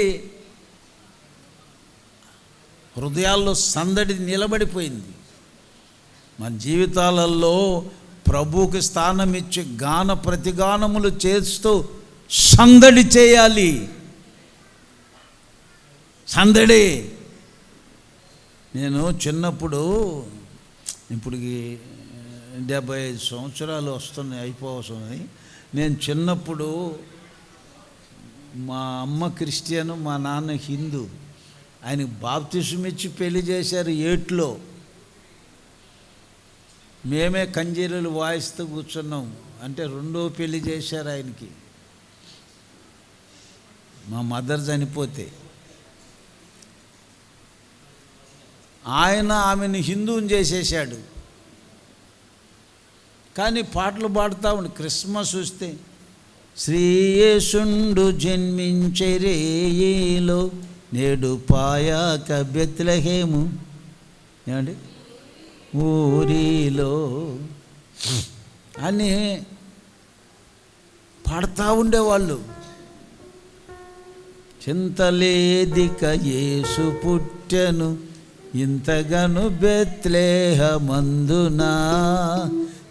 హృదయాల్లో సందడి నిలబడిపోయింది. మన జీవితాలలో ప్రభువుకి స్థానం ఇచ్చి గాన ప్రతిగానములు చేస్తూ సందడి చేయాలి. సందడి. నేను చిన్నప్పుడు, ఇప్పటికి 75 సంవత్సరాలు వస్తున్నాయి, అయిపోవస్తున్నాయి. నేను చిన్నప్పుడు మా అమ్మ క్రిస్టియను, మా నాన్న హిందూ. ఆయనకి బాప్తిసం ఇచ్చి పెళ్లి చేశారు ఏట్లో. మేమే కంజీరులు వాయిస్తూ కూర్చున్నాం. అంటే 2వ పెళ్లి చేశారు ఆయనకి, మా మదర్ చనిపోతే. ఆయన ఆమెను హిందువుని చేసేసాడు. కానీ పాటలు పాడుతూ ఉండి క్రిస్మస్ వస్తే, శ్రీయేసుండు జన్మించే రేయిలో నేడు పాయాక బెత్లెహేము, ఏమండి, ఊరిలో అని పాడుతూ ఉండేవాళ్ళు. చింతలేదిక యేసు పుట్టెను ఇంతగను బెత్లెహేమందున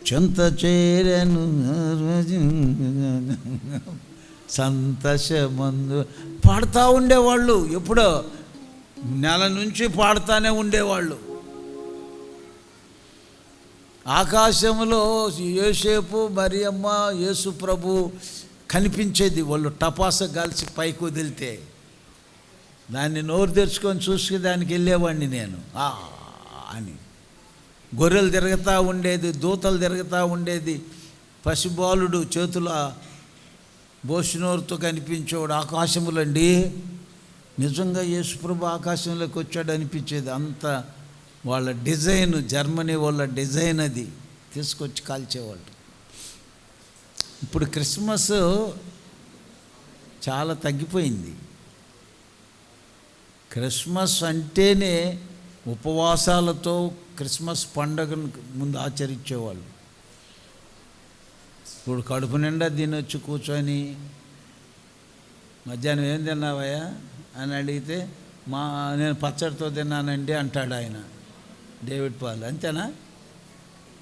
చింత చేరెను సంతోషమందు పాడుతూ ఉండేవాళ్ళు. ఎప్పుడో నెల నుంచి పాడుతూనే ఉండేవాళ్ళు. ఆకాశంలో యోసేపు మరియమ్మ యేసు ప్రభు కనిపించేది. వాళ్ళు టపాస గాల్చి పైకి వదిలితే దాన్ని నోరు తెరుచుకొని చూసి దానికి వెళ్ళేవాడిని నేను అని. గొర్రెలు తిరుగుతూ ఉండేది, దూతలు తిరుగుతూ ఉండేది. పసిబాలుడు చేతుల బోసినోరుతో కనిపించేవాడు ఆకాశంలో అండి. నిజంగా యేసుప్రభు ఆకాశంలోకి వచ్చాడు అనిపించేది. అంత వాళ్ళ డిజైన్, జర్మనీ వాళ్ళ డిజైన్ అది తీసుకొచ్చి కాల్చేవాళ్ళు. ఇప్పుడు క్రిస్మస్ చాలా తగ్గిపోయింది. క్రిస్మస్ అంటేనే ఉపవాసాలతో క్రిస్మస్ పండుగను ముందు ఆచరించేవాళ్ళు. ఇప్పుడు కడుపు నిండా తినొచ్చి కూర్చొని మధ్యాహ్నం ఏం తిన్నావయ్యా అని అడిగితే నేను పచ్చడితో తిన్నానండి అంటాడు ఆయన, డేవిడ్ పాల్. అంతేనా?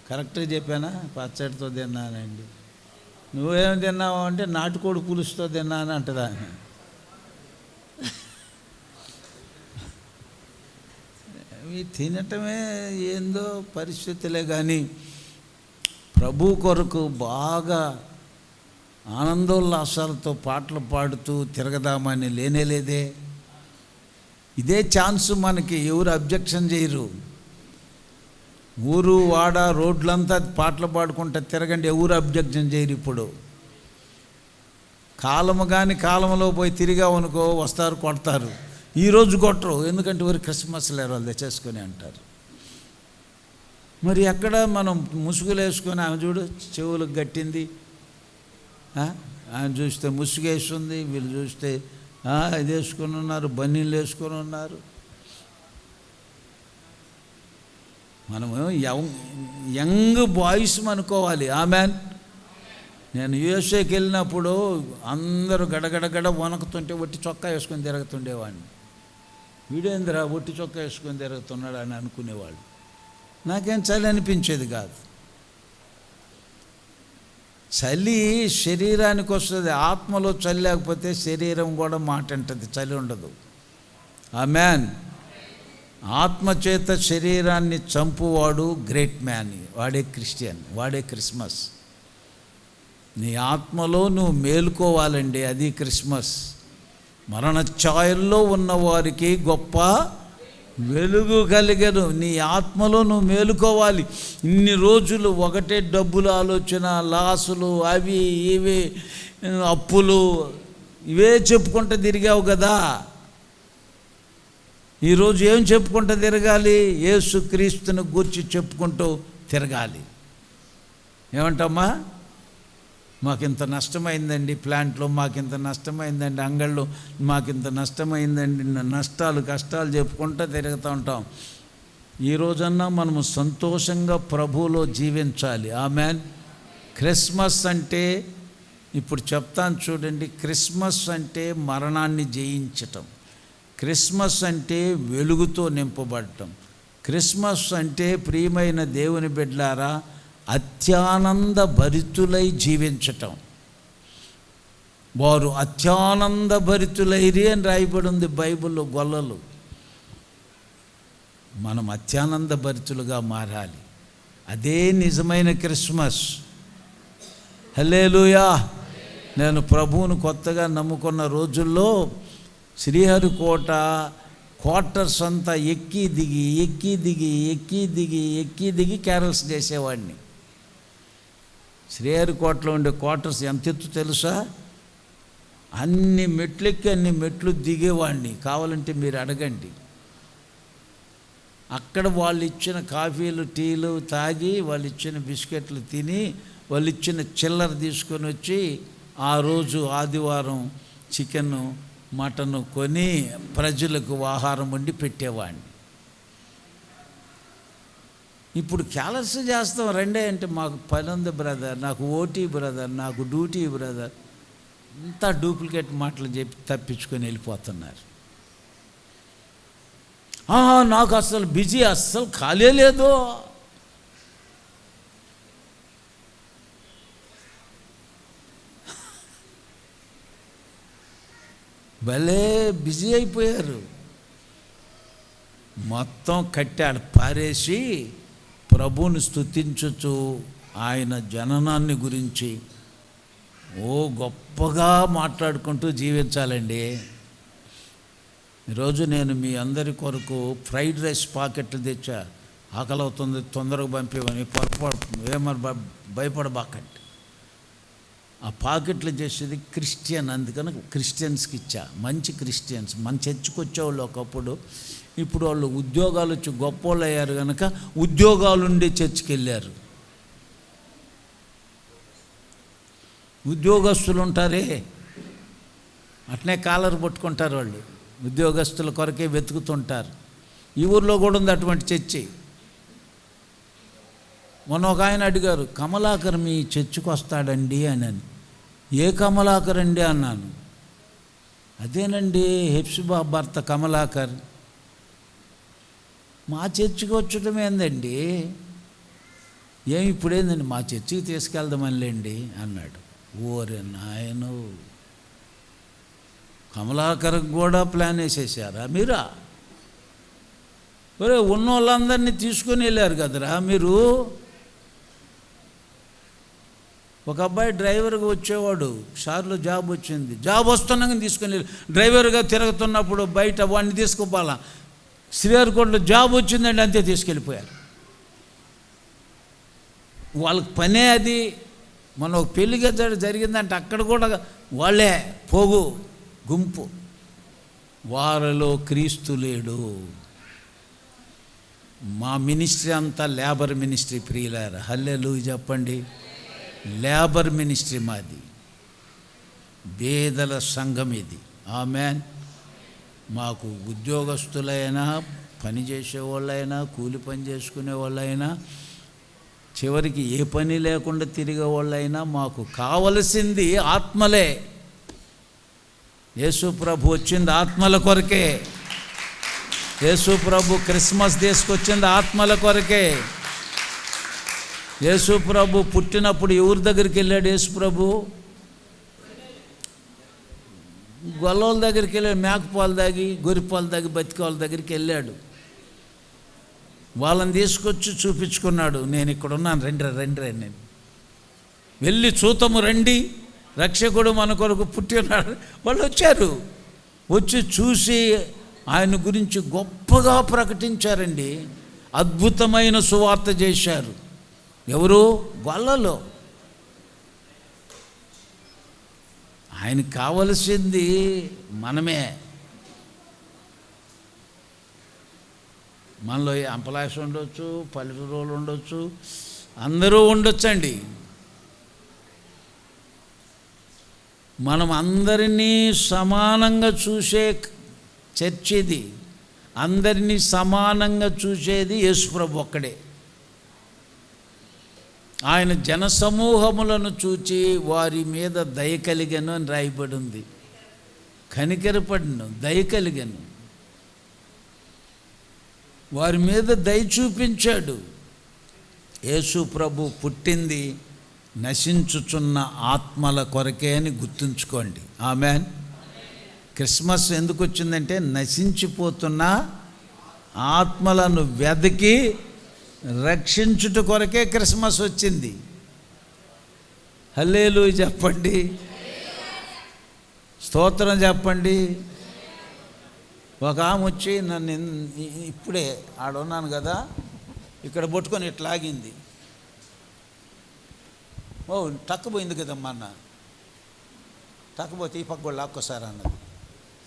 కరెక్ట్గా చెప్పానా? పచ్చడితో తిన్నానండి. నువ్వేం తిన్నావు అంటే నాటుకోడి పులుసుతో తిన్నాను అంటదా. ఇవి తినటమే ఏందో పరిస్థితులే. కానీ ప్రభు కొరకు బాగా ఆనందోల్లాసాలతో పాటలు పాడుతూ తిరగదామని లేనేలేదే. ఇదే ఛాన్స్ మనకి. ఎవరు అబ్జెక్షన్ చేయరు. ఊరు వాడ రోడ్లంతా పాటలు పాడుకుంటా తిరగండి, ఎవరు అబ్జెక్షన్ చేయరు. ఇప్పుడు కాలము కానీ కాలంలో పోయి తిరిగామనుకో వస్తారు, కొడతారు. ఈరోజు కొట్టరు, ఎందుకంటే ఊరు క్రిస్మస్ లేరు వాళ్ళు తెచ్చేసుకొని అంటారు. మరి ఎక్కడ మనం ముసుగులు వేసుకొని ఆమె చూడు చెవులకు గట్టింది, ఆయన చూస్తే ముసుగు వేస్తుంది, వీళ్ళు చూస్తే ఇది వేసుకొని ఉన్నారు, బన్నీళ్ళు వేసుకొని ఉన్నారు. మనము యంగ్ బాయ్స్ అనుకోవాలి. ఆమెన్. నేను యూఎస్ఏకి వెళ్ళినప్పుడు అందరూ గడగడగడ వణకుతుంటే ఒట్టి చొక్కా వేసుకొని తిరుగుతుండేవాడిని. వీడేంద్రా ఒట్టి చొక్కా వేసుకొని తిరుగుతున్నాడు అని అనుకునేవాడు. నాకేం చలి అనిపించేది కాదు. చలి శరీరానికి వస్తుంది, ఆత్మలో చలి లేకపోతే శరీరం కూడా మాట అంటది, చలి ఉండదు. ఆమెన్. ఆత్మచేత శరీరాన్ని చంపువాడు గ్రేట్ మ్యాన్, వాడే క్రిస్టియన్, వాడే క్రిస్మస్. నీ ఆత్మలో నువ్వు మేలుకోవాలండి, అది క్రిస్మస్. మరణ ఛాయల్లో ఉన్నవారికి గొప్ప వెలుగు కలిగను. నీ ఆత్మలో నువ్వు మేలుకోవాలి. ఇన్ని రోజులు ఒకటే డబ్బుల ఆలోచన, లాసులు, అవి ఇవి అప్పులు, ఇవే చెప్పుకుంటూ తిరిగావు కదా. ఈరోజు ఏం చెప్పుకుంటూ తిరగాలి? యేసుక్రీస్తుని గూర్చి చెప్పుకుంటూ తిరగాలి. ఏమంటామ్మా? మాకింత నష్టమైందండి ప్లాంట్లో, మాకింత నష్టమైందండి అంగళ్ళు, మాకింత నష్టమైందండి, నష్టాలు కష్టాలు చెప్పుకుంటూ తిరుగుతూ ఉంటాం. ఈరోజన్నా మనము సంతోషంగా ప్రభువులో జీవించాలి. ఆమెన్. క్రిస్మస్ అంటే ఇప్పుడు చెప్తాను చూడండి. క్రిస్మస్ అంటే మరణాన్ని జయించటం. క్రిస్మస్ అంటే వెలుగుతో నింపబడటం. క్రిస్మస్ అంటే ప్రియమైన దేవుని బిడ్డలారా అత్యానంద భరితులై జీవించటం. వారు అత్యానంద భరితులైరి అని రాయబడి ఉంది బైబిల్లో గొల్లలు. మనం అత్యానంద భరితులుగా మారాలి. అదే నిజమైన క్రిస్మస్. హల్లెలూయా. నేను ప్రభువును కొత్తగా నమ్ముకున్న రోజుల్లో శ్రీహరికోట క్వార్టర్స్ అంతా ఎక్కి దిగి ఎక్కి దిగి ఎక్కి దిగి ఎక్కి దిగి క్యారల్స్ చేసేవాడిని. శ్రీహరికోటలో ఉండే క్వార్టర్స్ ఎంత ఎత్తు తెలుసా? అన్ని మెట్లెక్కి అన్ని మెట్లు దిగేవాడిని. కావాలంటే మీరు అడగండి. అక్కడ వాళ్ళు ఇచ్చిన కాఫీలు టీలు తాగి, వాళ్ళు ఇచ్చిన బిస్కెట్లు తిని, వాళ్ళు ఇచ్చిన చిల్లర తీసుకొని వచ్చి ఆ రోజు ఆదివారం చికెను మటను కొని ప్రజలకు ఆహారం వండి పెట్టేవాడిని. ఇప్పుడు క్యాలర్స్ చేస్తాం రండే అంటే మాకు పని ఉంది బ్రదర్, నాకు ఓటీ బ్రదర్, నాకు డ్యూటీ బ్రదర్. అంతా డూప్లికేట్ మాటలు చెప్పి తప్పించుకొని వెళ్ళిపోతున్నారు. నాకు అసలు బిజీ, అస్సలు ఖాళీ లేదు. భలే బిజీ అయిపోయారు. మొత్తం కట్టాడు పారేసి ప్రభువుని స్తుతించుచు ఆయన జననాన్ని గురించి గొప్పగా మాట్లాడుకుంటూ జీవించాలండి. ఈరోజు నేను మీ అందరి కొరకు ఫ్రైడ్ రైస్ పాకెట్లు తెచ్చా. ఆకలి అవుతుంది, తొందరగా పంపివని ఏమన్నా భయపడబాకండి. ఆ పాకెట్లు చేసేది క్రిస్టియన్, అందుకని క్రిస్టియన్స్కి ఇచ్చా. మంచి క్రిస్టియన్స్ మన చర్చికి వచ్చేవాళ్ళు ఒకప్పుడు. ఇప్పుడు వాళ్ళు ఉద్యోగాలు వచ్చి గొప్పోళ్ళు అయ్యారు కనుక ఉద్యోగాలుండి చర్చికి వెళ్ళారు. ఉద్యోగస్తులు ఉంటారే, అట్నే కాలర్ పట్టుకుంటారు వాళ్ళు. ఉద్యోగస్తుల కొరకే వెతుకుతుంటారు. ఈ ఊర్లో కూడా ఉంది అటువంటి చర్చి. మొన్న ఒక ఆయన అడిగారు, కమలాకర్ మీ చర్చికి వస్తాడండి అని. ఏ కమలాకర్ అండి అన్నాను. అదేనండి హెప్సిబా భర్త కమలాకర్. మా చర్చికి వచ్చటం ఏందండి, ఏమి ఇప్పుడేందండి మా చర్చికి తీసుకెళ్దామనిలేండి అన్నాడు. ఓరే నాయను, కమలాకర్కి కూడా ప్లాన్ వేసేసారా మీరా? ఒరే ఉన్న వాళ్ళందరినీ తీసుకొని వెళ్ళారు కదరా మీరు. ఒక అబ్బాయి డ్రైవర్గా వచ్చేవాడు, సార్లు జాబ్ వచ్చింది. జాబ్ వస్తున్నాక తీసుకొని డ్రైవర్గా తిరుగుతున్నప్పుడు బయట వాడిని తీసుకుపోవాలా. శ్రీహరికోటలో జాబ్ వచ్చిందండి, అంతే తీసుకెళ్ళిపోయారు. వాళ్ళకి పనే అది. మన ఒక పెళ్లిగా జరిగిందంటే అక్కడ కూడా వాళ్ళే పోగు గుంపు. వారిలో క్రీస్తు లేడు. మా మినిస్ట్రీ అంతా లేబర్ మినిస్ట్రీ. ప్రియులారా హల్లెలూయా చెప్పండి. లేబర్ మినిస్ట్రీ మాది, పేదల సంఘం ఇది. ఆమేన్. మాకు ఉద్యోగస్తులైనా, పని చేసేవాళ్ళైనా, కూలి పని చేసుకునే వాళ్ళైనా, చివరికి ఏ పని లేకుండా తిరిగే వాళ్ళైనా మాకు కావలసింది ఆత్మలే. యేసు ప్రభు వచ్చింది ఆత్మల కొరకే. యేసు ప్రభు క్రిస్మస్ తీసుకొచ్చింది ఆత్మల కొరకే. యేసు ప్రభు పుట్టినప్పుడు ఎవరి దగ్గరికి వెళ్ళాడు? యేసు ప్రభు గొల్లల దగ్గరికి వెళ్ళాడు. మేకపాలు దాగి, గొర్రెపాలు దాగి బతికే వాళ్ళ దగ్గరికి వెళ్ళాడు. వాళ్ళని తీసుకొచ్చి చూపించుకున్నాడు, నేను ఇక్కడ ఉన్నాను, రండి నేను వెళ్ళి చూతము రండి, రక్షకుడు మన కొరకు పుట్టి ఉన్నాడు. వాళ్ళు వచ్చారు. వచ్చి చూసి ఆయన గురించి గొప్పగా ప్రకటించారండి. అద్భుతమైన సువార్త చేశారు. ఎవరు? గొల్లలో. ఆయనకు కావలసింది మనమే. మనలో ఎంప్లాయీస్ ఉండొచ్చు, పల్లెటూరు ఉండొచ్చు, అందరూ ఉండొచ్చండి. మనం అందరినీ సమానంగా చూసే చర్చ్ ఇది. అందరినీ సమానంగా చూసేది యేసుప్రభు ఒక్కడే. ఆయన జనసమూహములను చూచి వారి మీద దయ కలిగను అని రాయబడి ఉంది. కనికరపడిను, దయ కలిగను, వారి మీద దయ చూపించాడు. యేసు ప్రభు పుట్టింది నశించుచున్న ఆత్మల కొరకే అని గుర్తుంచుకోండి. ఆమేన్. క్రిస్మస్ ఎందుకు వచ్చిందంటే నశించిపోతున్న ఆత్మలను వెతికి రక్షించుట కొరకే క్రిస్మస్ వచ్చింది. హల్లెలూయా చెప్పండి, స్తోత్రం చెప్పండి. ఒక ఆమె వచ్చి నన్ను ఇప్పుడే ఆడున్నాను కదా, ఇక్కడ పట్టుకొని ఇట్లా లాగింది. టక్కుపోయింది కదమ్మా అన్న. టక్కుపోతే ఈ పక్క కూడా లాక్కోసారి అన్నది.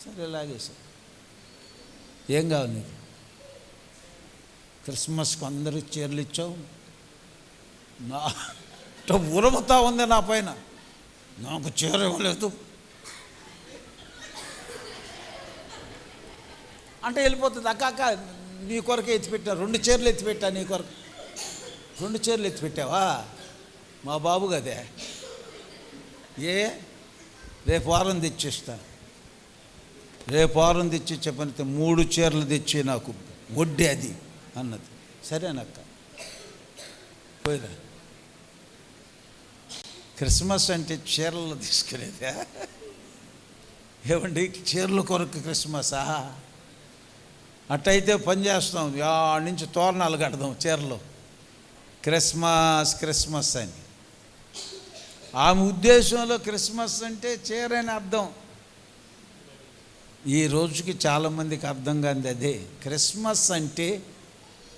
సరే లాగేసా. ఏం కావాలి నీకు? క్రిస్మస్కి అందరూ చీరలు ఇచ్చావు, నా ఉరముతా ఉంది నా పైన, నాకు చీర ఇవ్వలేదు అంటే వెళ్ళిపోతుంది. అక్క నీ కొరకే ఎత్తిపెట్టా, 2 చీరలు ఎత్తిపెట్టా నీ కొరకు. 2 చీరలు ఎత్తిపెట్టావా? మా బాబు కదే. రేపు వారం తెచ్చిస్తా. రేపు వారం తెచ్చి చెప్పనితే 3 చీరలు తెచ్చి నాకు వడ్డీ అది అన్నది. సరేనక్క పోయిరా. క్రిస్మస్ అంటే చీరలు తీసుకునేదా? ఏమండి చీరల కొరకు క్రిస్మసా? అట్టయితే పని చేస్తాం, ఆడ నుంచి తోరణాలు కడదాం చీరలు, క్రిస్మస్ క్రిస్మస్ అని. ఆమె ఉద్దేశంలో క్రిస్మస్ అంటే చీర అని అర్థం. ఈ రోజుకి చాలామందికి అర్థం కాదు అదే. క్రిస్మస్ అంటే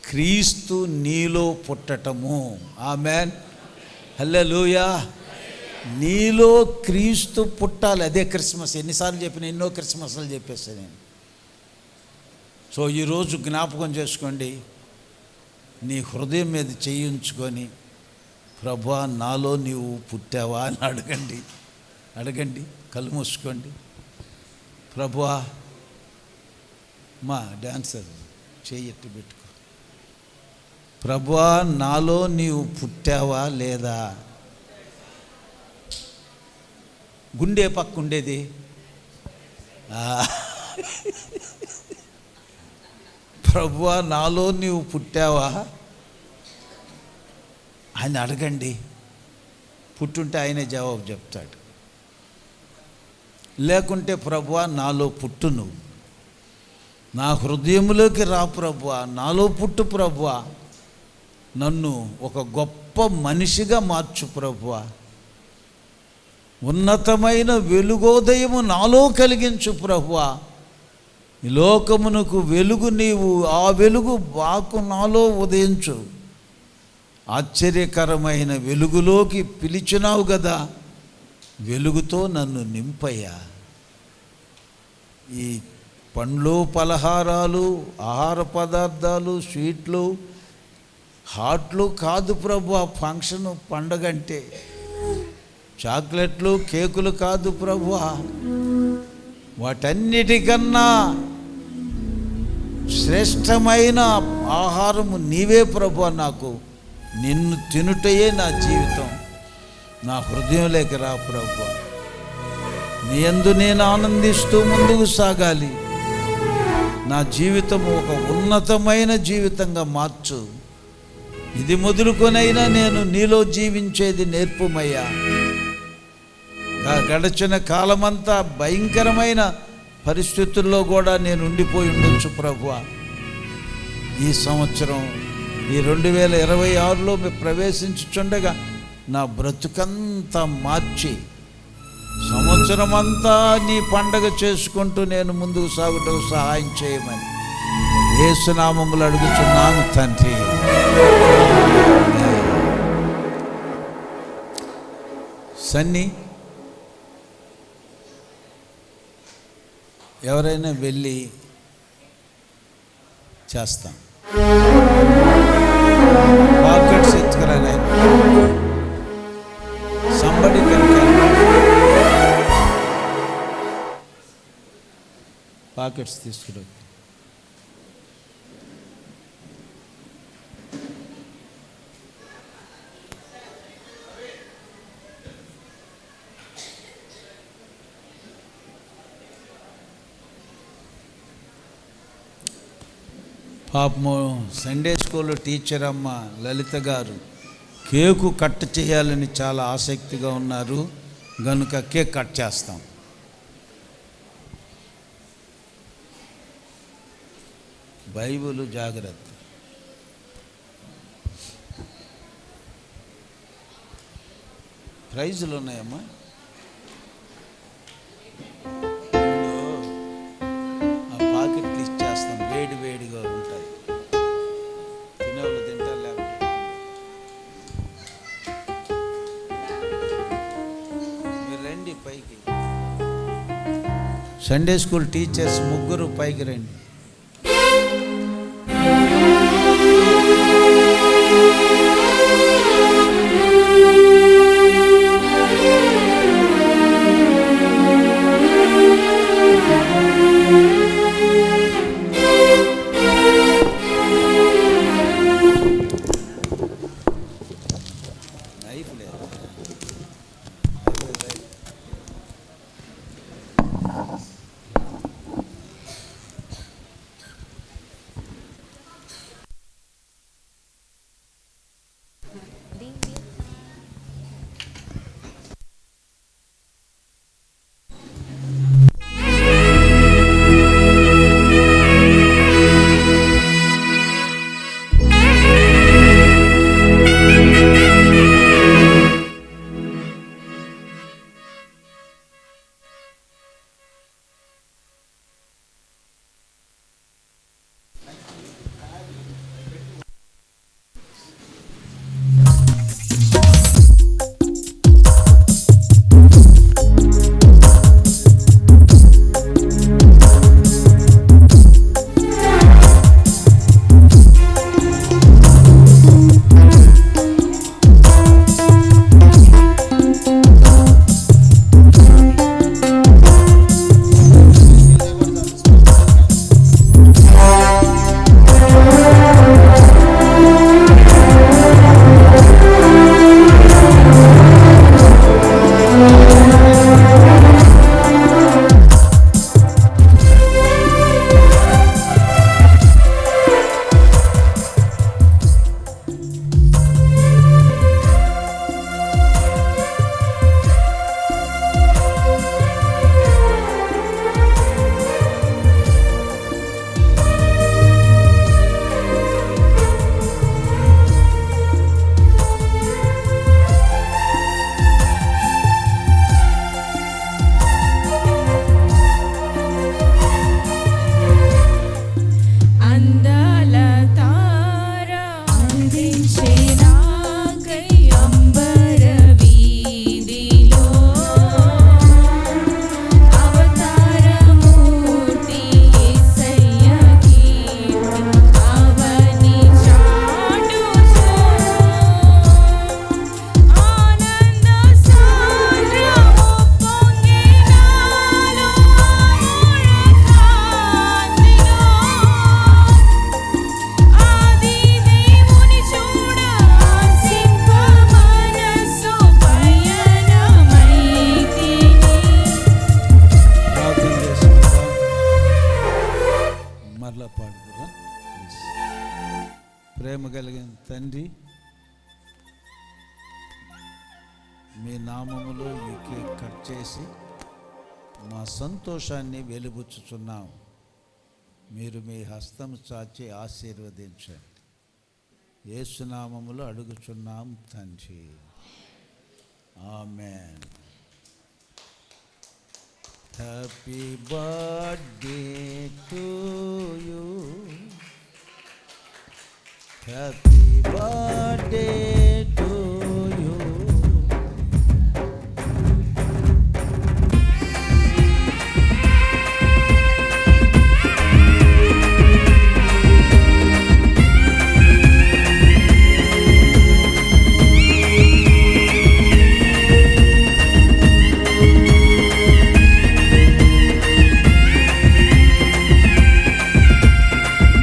క్రీస్తు నీలో పుట్టటము. ఆమేన్, హల్లెలూయా. నీలో క్రీస్తు పుట్టాలి, అదే క్రిస్మస్. ఎన్నిసార్లు చెప్పిన, ఎన్నో క్రిస్మస్లు చెప్పేస్తాను నేను. సో ఈరోజు జ్ఞాపకం చేసుకోండి, నీ హృదయం మీద చేయించుకొని ప్రభువా నాలో నీవు పుట్టావా అని అడగండి. అడగండి, కళ్ళు మూసుకోండి. ప్రభువా, మా డాన్సర్ చెయ్యట్టు పెట్టుకో. ప్రభువా నాలో నీవు పుట్టావా లేదా? గుండె పక్క ఉండేది. ప్రభువా నాలో నీవు పుట్టావా అని అడగండి. పుట్టుంటే ఆయనే జవాబు చెప్తాడు. లేకుంటే ప్రభువా నాలో పుట్టు, నువ్వు నా హృదయంలోకి రా ప్రభువా, నాలో పుట్టు ప్రభువా, నన్ను ఒక గొప్ప మనిషిగా మార్చు ప్రభువా, ఉన్నతమైన వెలుగోదయము నాలో కలిగించు ప్రభువా, ఈ లోకమునకు వెలుగు నీవు, ఆ వెలుగు బాకు నాలో ఉదయించు. ఆశ్చర్యకరమైన వెలుగులోకి పిలిచినావు కదా, వెలుగుతో నన్ను నింపయ్యా. ఈ పండ్లు పలహారాలు ఆహార పదార్థాలు స్వీట్లు హాట్లు కాదు ప్రభువా ఫంక్షను పండగంటే. చాక్లెట్లు కేకులు కాదు ప్రభువా, వాటన్నిటికన్నా శ్రేష్టమైన ఆహారము నీవే ప్రభువా. నాకు నిన్ను తినుటయే నా జీవితం. నా హృదయంలోకి రా ప్రభువా, నీ యందు నేను ఆనందిస్తూ ముందుకు సాగాలి. నా జీవితం ఒక ఉన్నతమైన జీవితంగా మార్చు. ఇది మొదలుకొనైనా నేను నీలో జీవించేది నేర్పుమయ్యా. గడిచిన కాలమంతా భయంకరమైన పరిస్థితుల్లో కూడా నేను ఉండిపోయి ఉండొచ్చు ప్రభువా. ఈ సంవత్సరం ఈ 2026లో ప్రవేశించుచుండగా నా బ్రతుకంతా మార్చి సంవత్సరం అంతా నీ పండగ చేసుకుంటూ నేను ముందుకు సాగుటకు సహాయం చేయమని యేసు నామములో అడుగుచున్నాను తండ్రి. సన్నీ, ఎవరైనా వెళ్ళి చేస్తాం. పాకెట్స్ ఎత్తుకురా సంబడి పాకెట్స్ తీసుకురా. పాపము సండే స్కూల్ టీచర్ అమ్మ లలిత గారు కేకు కట్ చేయాలని చాలా ఆసక్తిగా ఉన్నారు కనుక కేక్ కట్ చేస్తాం. బైబిల్ జాగ్రత్త. ప్రైజులు ఉన్నాయమ్మా. ఆ పాకెట్లు ఇచ్చేస్తాం, వేడి వేడిగా ఉంటాయి. తినేవాళ్ళు తింటారు, లేకపోతే మీరు రండి పైకి. సండే స్కూల్ టీచర్స్ ముగ్గురు పైకి రండి. మళ్ళా పాడుకురా. ప్రేమ కలిగిన తండ్రి, మీ నామములో ఈ కేక్ కట్ చేసి మా సంతోషాన్ని వెలుబుచ్చుచున్నాం. మీరు మీ హస్తం చాచి ఆశీర్వదించండి. యేసు నామములో అడుగుచున్నాం తండ్రి, ఆమేన్. Happy birthday to you, happy birthday to you.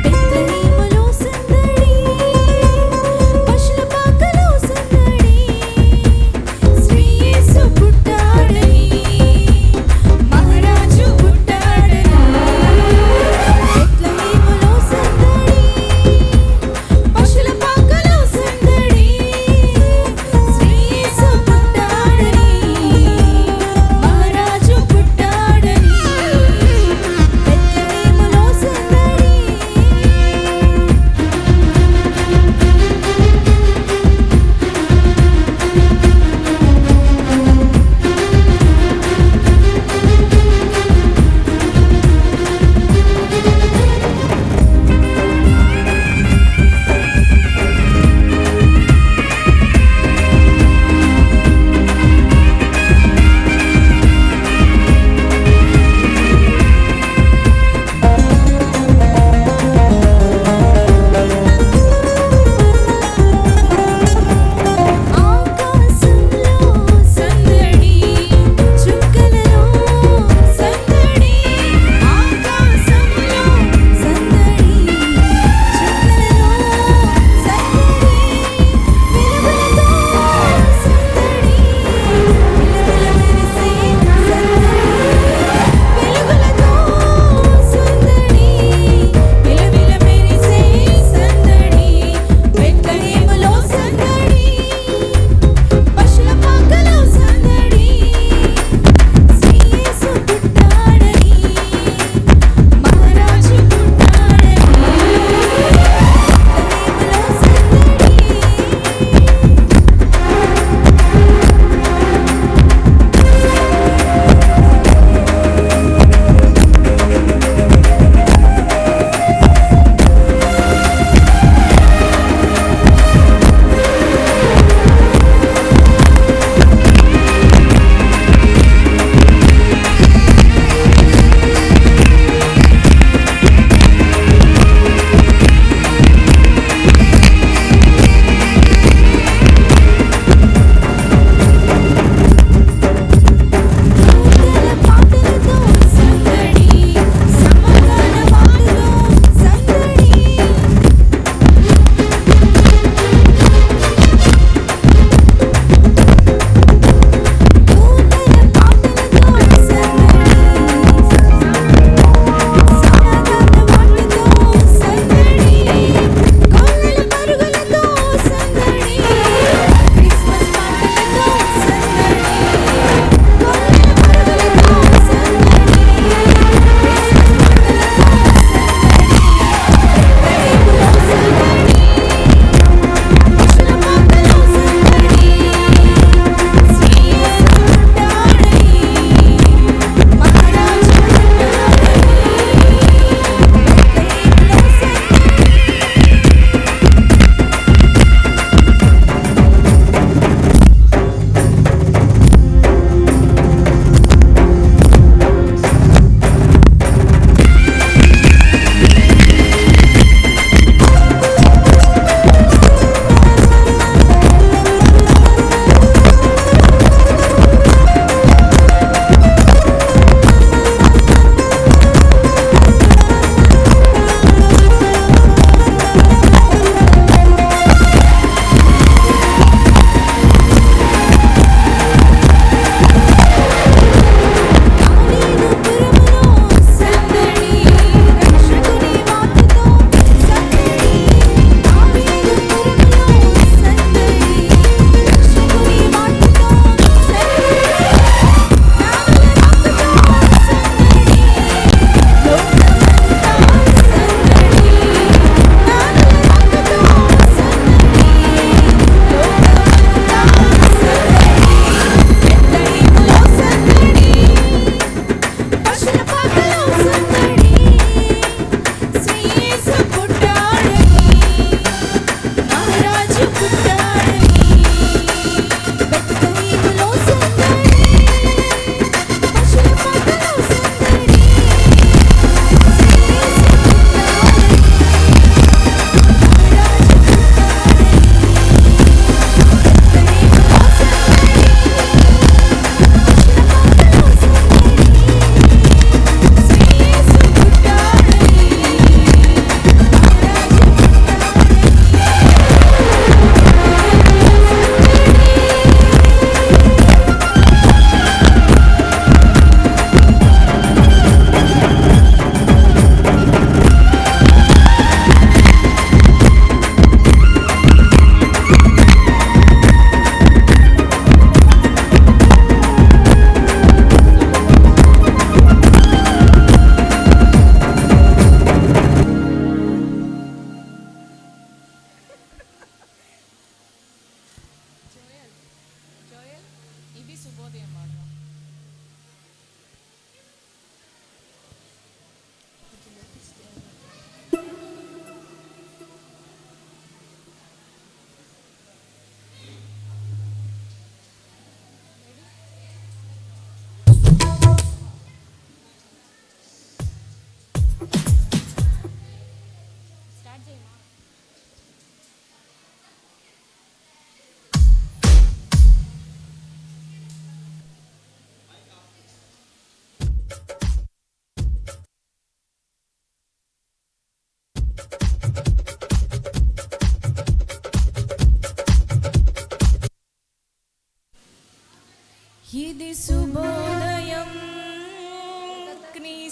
బెత్లెహేములో సందడి, పశుల పాకలో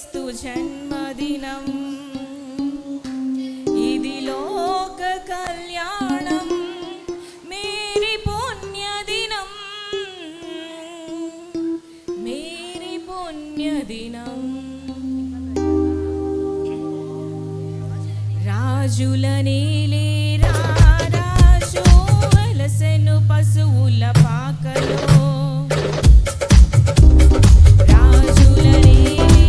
క్రీస్తు జన్మదినం, ఇది లోక కళ్యాణం, మేరీ పుణ్యదినం, మేరీ పుణ్యదినం. రాజుల నేలే రాజు వెలసెను పశువుల పాకలో, రాజుల నేలే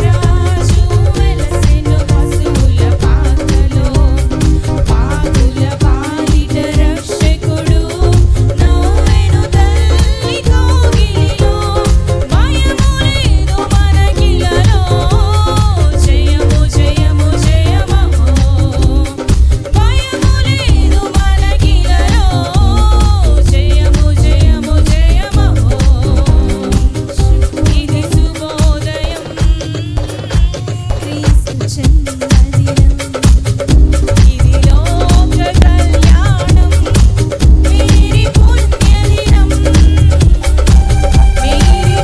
రాజు వెలసెను పశువుల పాకలో, పాపుల పాలిట రక్షకుడు నవ్వెను తల్లి కోగిలిలో, భయము లేదు మనకిలలో, జయము జయము జయమహో, భయము లేదు మనకిలలో, జయము జయము జయమహో. ఇది శుభోదయం, క్రీస్తు జన్మదినం, ఇది లోక కళ్యాణం, మేరీ పుణ్యదినం, మేరీ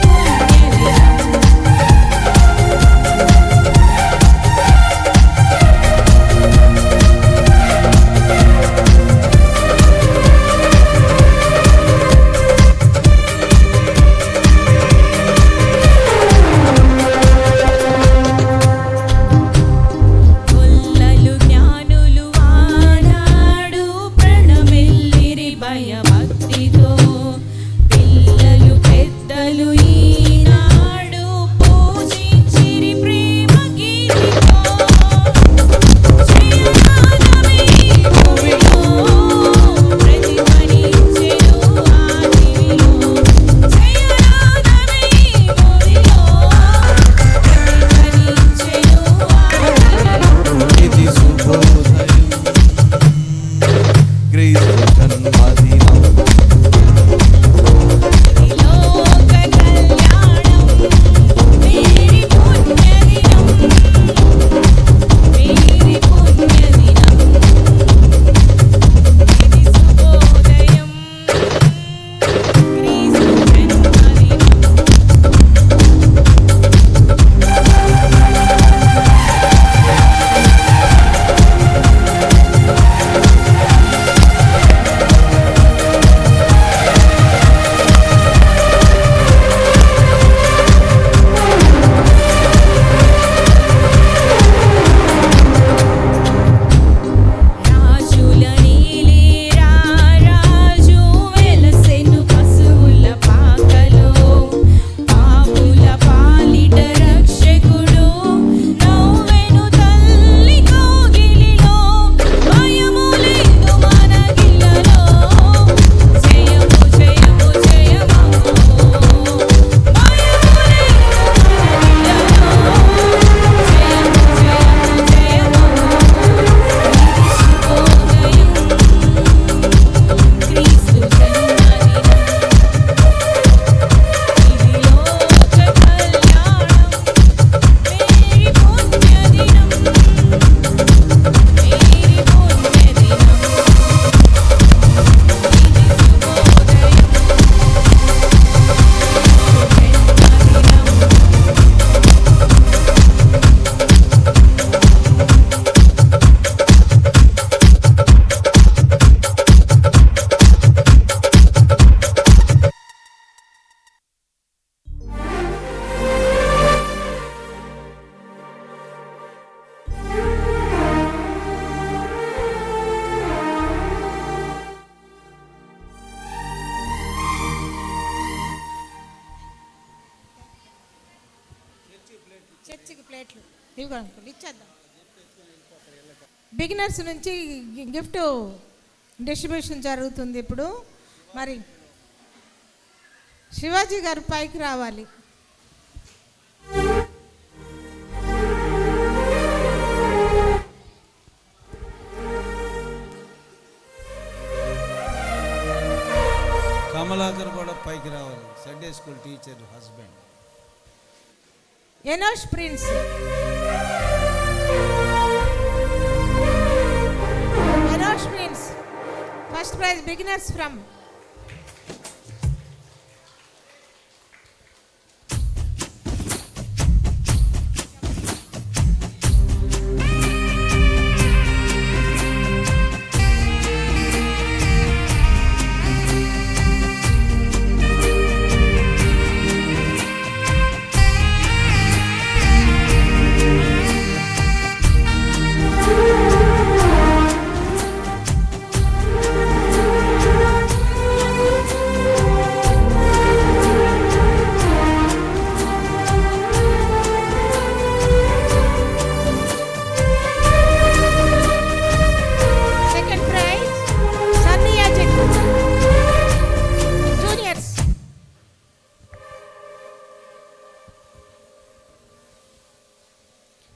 గొల్లలు జ్ఞానులు ఆనాడు ప్రణమిల్లిరి భయభక్తితో, పిల్లలు పెద్దలు ఈనాడు పూజించిరి ప్రేమ గీతితో, జయనాదమే భూమిలో ప్రతిధ్వనించెను ఆదిలో, జయనాదమే భూమిలో ప్రతిధ్వనించెను ఆదిలో. ఇది శుభోదయం, క్రీస్తు జన్మదినం, లోక కళ్యాణం, మేరీ పుణ్యదినం, మేరీ పుణ్యదినం, ఇది శుభోదయం, క్రీస్తు జన్మదినం. రాజుల నేలే రాజు వెలసెను పశువుల పాకలో, పాపుల పాలిట రక్షకుడు నవ్వెను తల్లి కోగిలిలో, భయము లేదు మనకిలలో, జయము జయము జయమహో, భయము లేదు మనకిలలో, జయము జయము చర్చికి ప్లేట్లు ఇవి అంకుల్ ఇచ్చేద్దాం. బిగినర్స్ నుంచి గిఫ్ట్ డిస్ట్రిబ్యూషన్ జరుగుతుంది ఇప్పుడు. మరి శివాజీ గారు పైకి రావాలి. కమలాకర్ కూడా పైకి రావాలి, Sunday school teacher husband. Enosh Prince, Enosh Prince first prize beginners from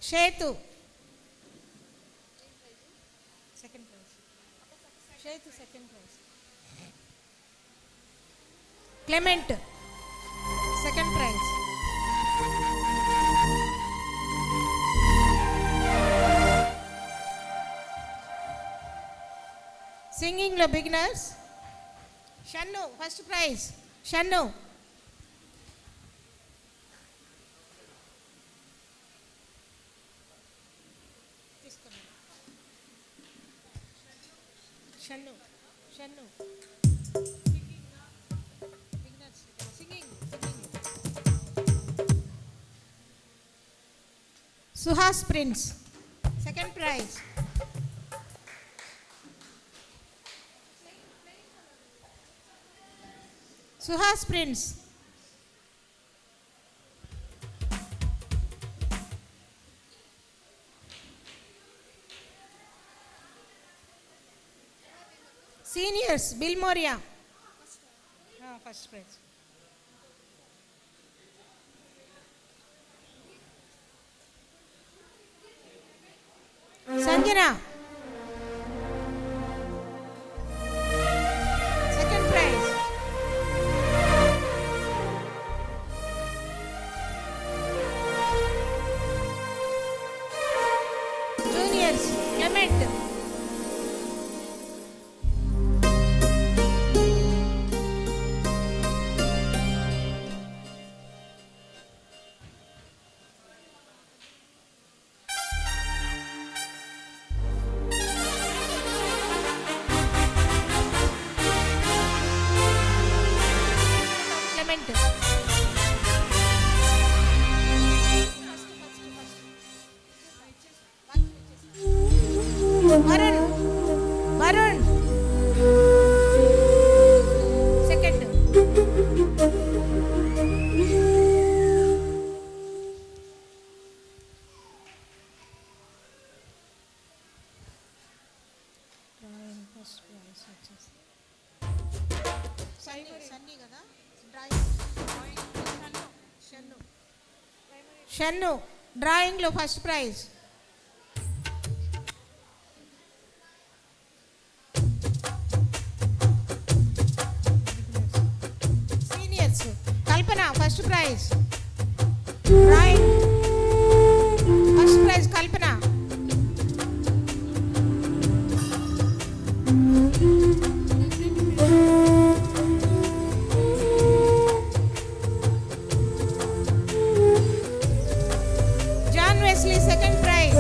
Shethu second prize. Shethu second prize. Clement second prize. సింగింగ్లో beginners Shannu first prize. Shannu. Shannu Shannu singing. Suhas Prince second prize. Suhas Prince. Seniors Bilimoria first prize. Sanjana second prize. Juniors Clement. Clement. Varun Varun second. Sunny కదా. షన్ను డ్రాయింగ్లో first prize. Seniors Kalpana first prize. Drawing first prize Kalpana. John Wesley second prize.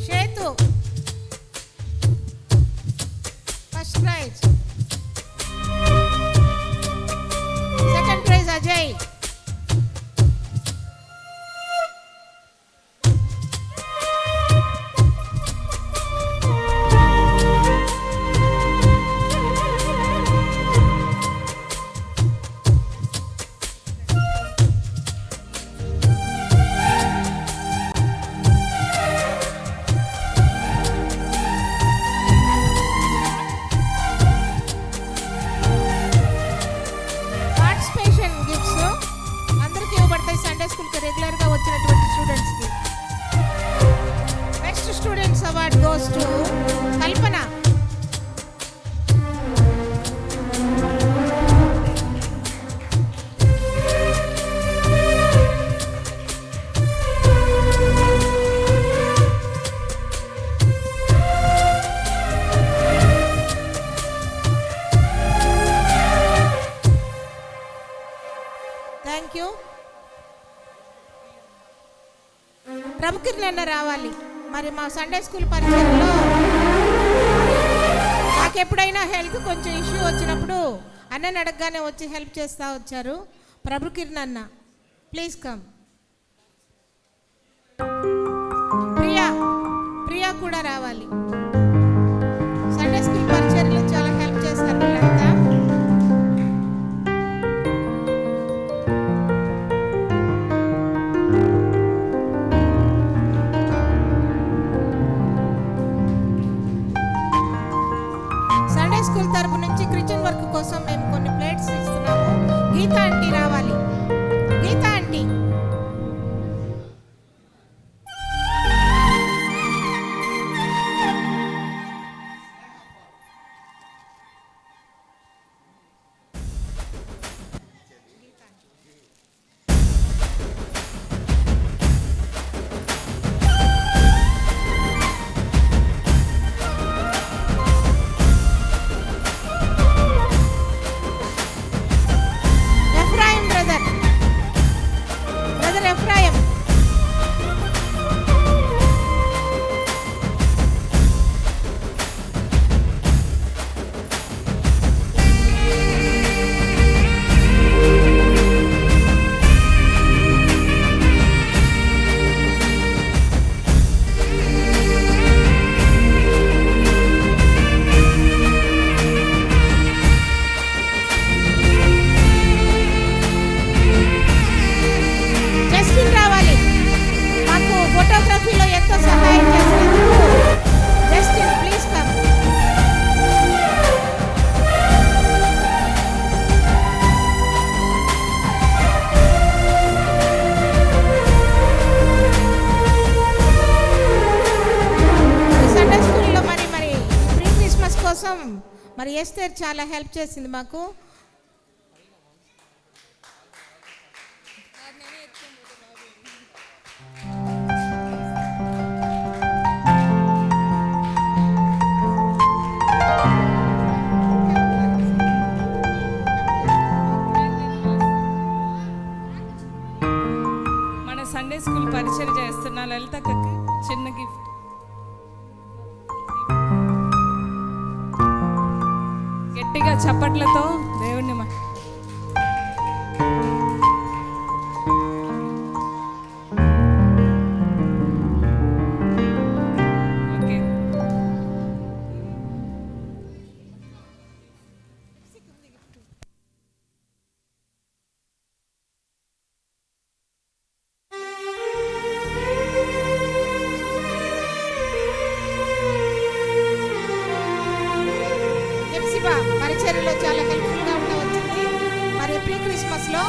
Shethu first prize. Second prize Ajay. Participation gifts అందరికీ ఇవ్వబడతాయి. Sunday స్కూల్కి రెగ్యులర్గా వచ్చినటువంటి స్టూడెంట్స్కి. Best students award goes to Kalpana. Thank you. Prabhukiran అన్న రావాలి. మరి మా సండే స్కూల్ పరిచయంలో నాకు ఎప్పుడైనా హెల్త్ కొంచెం ఇష్యూ వచ్చినప్పుడు అన్నని అడగగానే వచ్చి హెల్ప్ చేస్తూ వచ్చారు. ప్రభుకిరణ్ అన్న ప్లీజ్ కమ్. ప్రియా కూడా రావాలి. సండే స్కూల్ పరిచయంలో చాలా హెల్ప్ చేస్తారు వీళ్ళంతా. సండే స్కూల్ తరపు నుంచి క్రిస్టియన్ వర్క్ కోసం మేము కొన్ని ప్లేట్స్ ఇస్తున్నాము. గీతా ఆంటీ రావాలి. గీతా ఆంటీ మరి ఎస్తేర్ చాలా హెల్ప్ చేసింది మాకు. మన సండే స్కూల్ పరిచయం చేస్తున్న లలితక్కకి చిన్న గిఫ్ట్. గట్టిగా చప్పట్లతో దేవుణ్ణి ఓకే. హెప్సిబా పరిచర్యలో చాలా హెల్ప్ఫుల్గా ఉండవచ్చింది. మరి ప్రీ క్రిస్మస్లో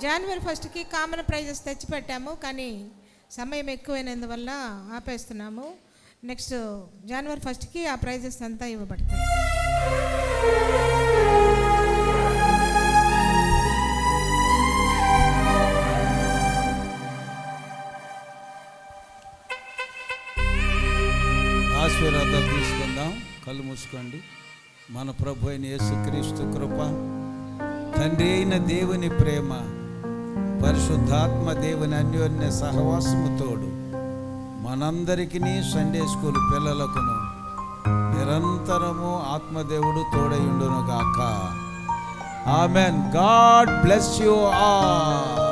జనవరి 1కి కామన్ ప్రైజెస్ తెచ్చిపెట్టాము, కానీ సమయం ఎక్కువైనందువల్ల ఆపేస్తున్నాము. నెక్స్ట్ జనవరి 1కి ఆ ప్రైజెస్ అంతా ఇవ్వబడతాయి. ఆశీర్వాదాలు తీసుకుందాం. కళ్ళు మూసుకోండి. మన ప్రభు అయిన యేసుక్రీస్తు కృప, తండ్రి అయిన దేవుని ప్రేమ, పరిశుద్ధాత్మ దేవుని అన్యోన్య సహవాసము తోడు మనందరికీ సండే స్కూల్ పిల్లలకును నిరంతరము ఆత్మదేవుడు తోడయుండును గాక. Amen. God bless you all.